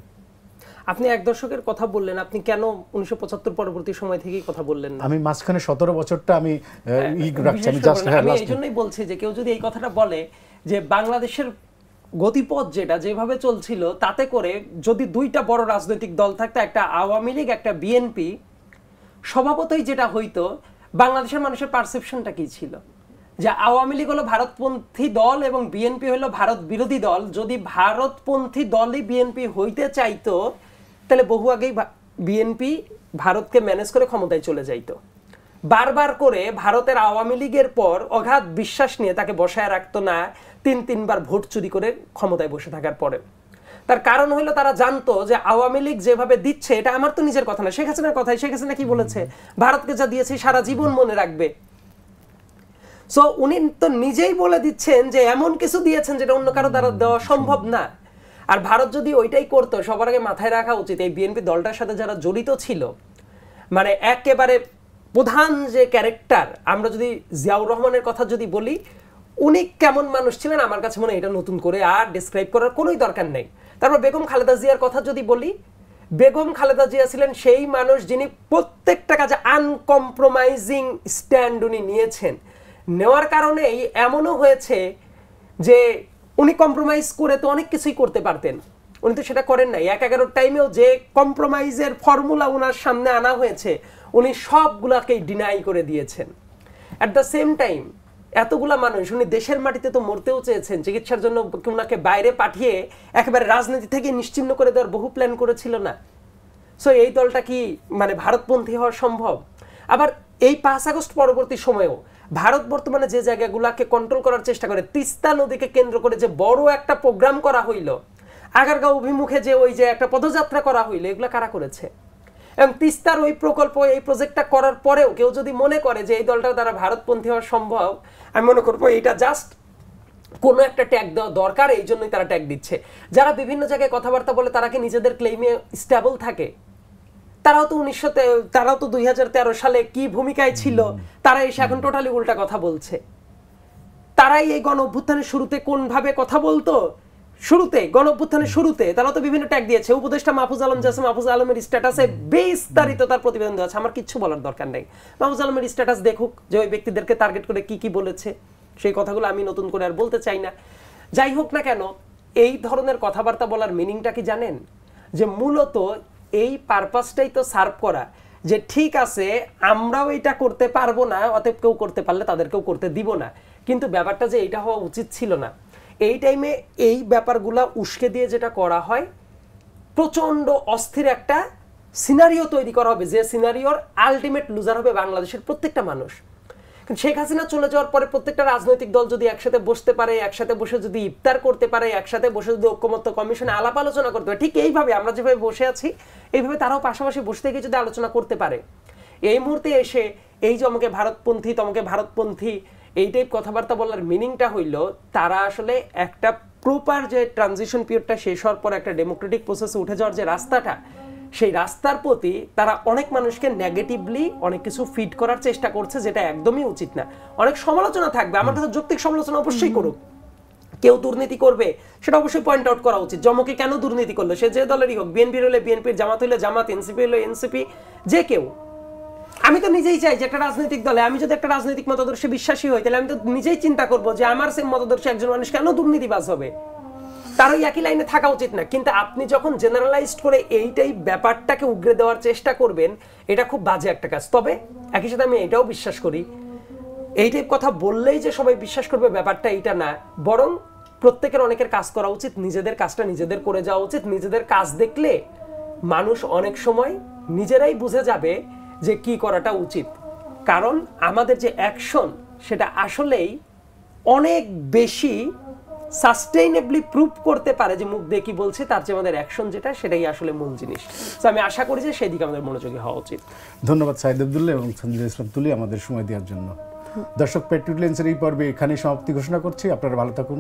S3: আপনি 1 দশকের কথা বললেন, আপনি কেন 1975 পরবর্তী সময় থেকেই কথা বললেন না?
S1: আমি মাঝখানে 17 বছরটা আমি
S3: এই জন্যই বলছি যে কেউ যদি এই কথাটা বলে যে বাংলাদেশের গতিপথ যেভাবে চলছিল তাতে করে যদি 2টা বড় রাজনৈতিক দল থাকতো, একটা আওয়ামী লীগ একটা বিএনপি, স্বভাবতই যেটা হইতো বাংলাদেশের মানুষের পারসেপশনটা কি ছিল যে আওয়ামী লীগ হলো ভারতপন্থী দল এবং বিএনপি হলো ভারত বিরোধী দল। যদি ভারতপন্থী দলই বিএনপি হইতে চাইতো তাহলে বহু আগেই বিএনপি ভারতকে ম্যানেজ করে ক্ষমতায় চলে যাইতো। বারবার করে ভারতের আওয়ামী লীগের পর অগাধ বিশ্বাস নিয়ে তাকে বসায় রাখতো না 3-3বার ভোট চুরি করে ক্ষমতায় বসে থাকার পরে। তার কারণ হলো তারা জানতো যে আওয়ামী লীগ যেভাবে দিচ্ছে, এটা আমার তো নিজের কথা না, শেখ হাসিনার কথাই। শেখ হাসিনা কি বলেছে? ভারতকে যা দিয়েছে সারা জীবন মনে রাখবে। সো উনি তো নিজেই বলে দিচ্ছেন যে এমন কিছু দিয়েছেন যেটা অন্য কারো দ্বারা দেওয়া সম্ভব না। আর ভারত যদি ওইটাই করতো, সবার আগে মাথায় রাখা উচিত এই বিএনপি দলটার সাথে যারা জড়িত ছিল, মানে একেবারে প্রধান যে ক্যারেক্টার, আমরা যদি জিয়াউর রহমানের কথা যদি বলি, উনি কেমন মানুষ ছিলেন আমার কাছে মনে হয় এটা নতুন করে আর ডিসক্রাইব করার কোনোই দরকার নেই। তারপর বেগম খালেদা জিয়ার কথা যদি বলি, বেগম খালেদা জিয়া ছিলেন সেই মানুষ যিনি প্রত্যেকটা কাজে আনকম্প্রোমাইজিং স্ট্যান্ড উনি নিয়েছেন। নেওয়ার কারণেই এমনও হয়েছে যে উনি কম্প্রোমাইজ করে তো অনেক কিছুই করতে পারতেন, উনি তো সেটা করেন নাই। 11 টাইমেও যে কম্প্রোমাইজের ফর্মুলা ওনার সামনে আনা হয়েছে, উনি সবগুলাকেই ডিনাই করে দিয়েছেন। অ্যাট দ্য সেম টাইম এতগুলা মানুষ, উনি দেশের মাটিতে তো মরতেও চেয়েছেন, চিকিৎসার জন্য ওনাকে বাইরে পাঠিয়ে একেবারে রাজনীতি থেকে নিশ্চিহ্ন করে দেওয়ার বহু প্ল্যান করেছিল না? সো এই দলটা কি মানে ভারতপন্থী হওয়া সম্ভব? আবার এই 5 আগস্ট পরবর্তী সময়েও ভারত বর্তমানে যে জায়গাগুলোকে কন্ট্রোল করার চেষ্টা করে, তিস্তা নদীকে কেন্দ্র করে যে বড় একটা প্রোগ্রাম করা হইল, আগারগাঁও অভিমুখে যে ওই যে একটা পদযাত্রা করা হইল, এগুলো কারা করেছে? এবং তিস্তার ওই প্রকল্প, এই প্রজেক্টটা করার পরেও কেউ যদি মনে করে যে এই দলটার দ্বারা ভারতপন্থী হওয়া সম্ভব, আমি মনে করবো এটা জাস্ট কোনো একটা ট্যাগ দেওয়া দরকার, এই জন্যই তারা ট্যাগ দিচ্ছে। যারা বিভিন্ন জায়গায় কথাবার্তা বলে তারা কি নিজেদের ক্লেইমে স্টেবল থাকে? তারাও তো 2013 সালে কি ভূমিকায় ছিল, তারা এসে এখন টোটালি উল্টা কথা বলছে। তারাই এই গণ অভ্যুত্থানের শুরুতে কোনভাবে কথা বলতো, গণ অভ্যুত্থানের শুরুতে তারা তো বিভিন্ন ট্যাগ দিয়েছে। উপদেষ্টা মাহফুজ আলম যাচ্ছে, মাহফুজ আলমের স্ট্যাটাসে বিস্তারিত তার প্রতিবেদন দেওয়া আছে, আমার কিচ্ছু বলার দরকার নেই। মাহফুজ আলমের স্ট্যাটাস দেখুক যে ওই ব্যক্তিদেরকে টার্গেট করে কি কি বলেছে, সেই কথাগুলো আমি নতুন করে আর বলতে চাই না। যাই হোক না কেন, এই ধরনের কথাবার্তা বলার মিনিংটা কি জানেন? যে মূলত এই পারপাসটাই তো সার্ভ করা, যে ঠিক আছে আমরাও এটা করতে পারবো না, অতএব কেউ করতে পারলে তাদেরকেও করতে দিব না। কিন্তু ব্যাপারটা যে এটা হওয়া উচিত ছিল না। এই টাইমে এই ব্যাপারগুলা উস্কে দিয়ে যেটা করা হয়, প্রচন্ড অস্থির একটা সিনারিও তৈরি করা হবে, যে সিনারিওর আলটিমেট লুজার হবে বাংলাদেশের প্রত্যেকটা মানুষ। শেখ হাসিনা চলে যাওয়ার পরে প্রত্যেকটা রাজনৈতিক দল যদি একসাথে বসতে পারে, একসাথে বসে যদি ইফতার করতে পারে, একসাথে বসে যদি ঐক্যমত্য কমিশনে আলাপ আলোচনা করতে পারে, ঠিক এইভাবে আমরা যেভাবে বসে আছি এইভাবে তারাও পাশাপাশি বসে থেকে যদি আলোচনা করতে পারে, এই মুহূর্তে এসে এই যে অমুকে ভারতপন্থী তমুকে ভারতপন্থী এই টাইপ কথাবার্তা বলার মিনিংটা হইল তারা আসলে একটা প্রপার যে ট্রানজিশন পিরিয়ডটা শেষ হওয়ার পর একটা ডেমোক্রেটিক প্রসেসে উঠে যাওয়ার যে রাস্তাটা, সেই রাস্তার প্রতি তারা অনেক মানুষকে নেগেটিভলি অনেক কিছু ফিড করার চেষ্টা করছে, যেটা একদমই উচিত না। অনেক সমালোচনা থাকবে, আমার কাছে যৌক্তিক সমালোচনা অবশ্যই করুক। কেউ দুর্নীতি করবে সেটা অবশ্যই পয়েন্ট আউট করা উচিত। জমকে কেন দুর্নীতি করলো, সে যে দলেরই হোক, বিএনপির হলে বিএনপির, জামাত হলে জামাত, এনসিপি হলে এনসিপি, যে কেউ। আমি তো নিজেই চাই যে একটা রাজনৈতিক দলে আমি যদি একটা রাজনৈতিক মতাদর্শে বিশ্বাসী হই, তাহলে আমি তো নিজেই চিন্তা করবো যে আমার সেম মতাদর্শে একজন মানুষ কেন দুর্নীতিবাজ হবে, তার ওই একই লাইনে থাকা উচিত না। কিন্তু আপনি যখন জেনারেলাইজড করে এইটাই ব্যাপারটাকে উগরে দেওয়ার চেষ্টা করবেন, এটা খুব বাজে একটা কাজ। তবে একই সাথে আমি এটাও বিশ্বাস করি, এই টাইপ কথা বললেই যে সবাই বিশ্বাস করবে ব্যাপারটা এইটা না, বরং প্রত্যেকের অনেকের কাজ করা উচিত, নিজেদের কাজটা নিজেদের করে যাওয়া উচিত। নিজেদের কাজ দেখলে মানুষ অনেক সময় নিজেরাই বুঝে যাবে যে কি করাটা উচিত। কারণ আমাদের যে অ্যাকশন সেটা আসলেই অনেক বেশি সাস্টেইনেবলি প্রুভ করতে পারে যে মুখ দিয়ে কি বলছে, তার চেয়ে আমাদের অ্যাকশন যেটা সেটাই আসলে মূল জিনিস। তো আমি আশা করি যে সেই দিকে আমাদের মনোযোগী হওয়া উচিত।
S1: ধন্যবাদ সাইদ আব্দুল্লাহ এবং সানজিদা ইসলাম তুলি আমাদের সময় দেওয়ার জন্য। দর্শক, প্যাট্রিয়ট লেন্সের এই পর্বে এখানেই সমাপ্তি ঘোষণা করছি। আপনারা ভালো থাকুন,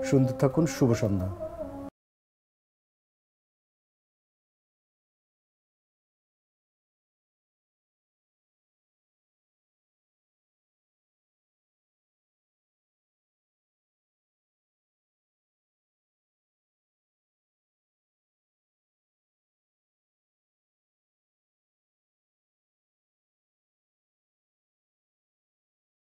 S1: সুন্দর থাকুন, শুভ সন্ধ্যা।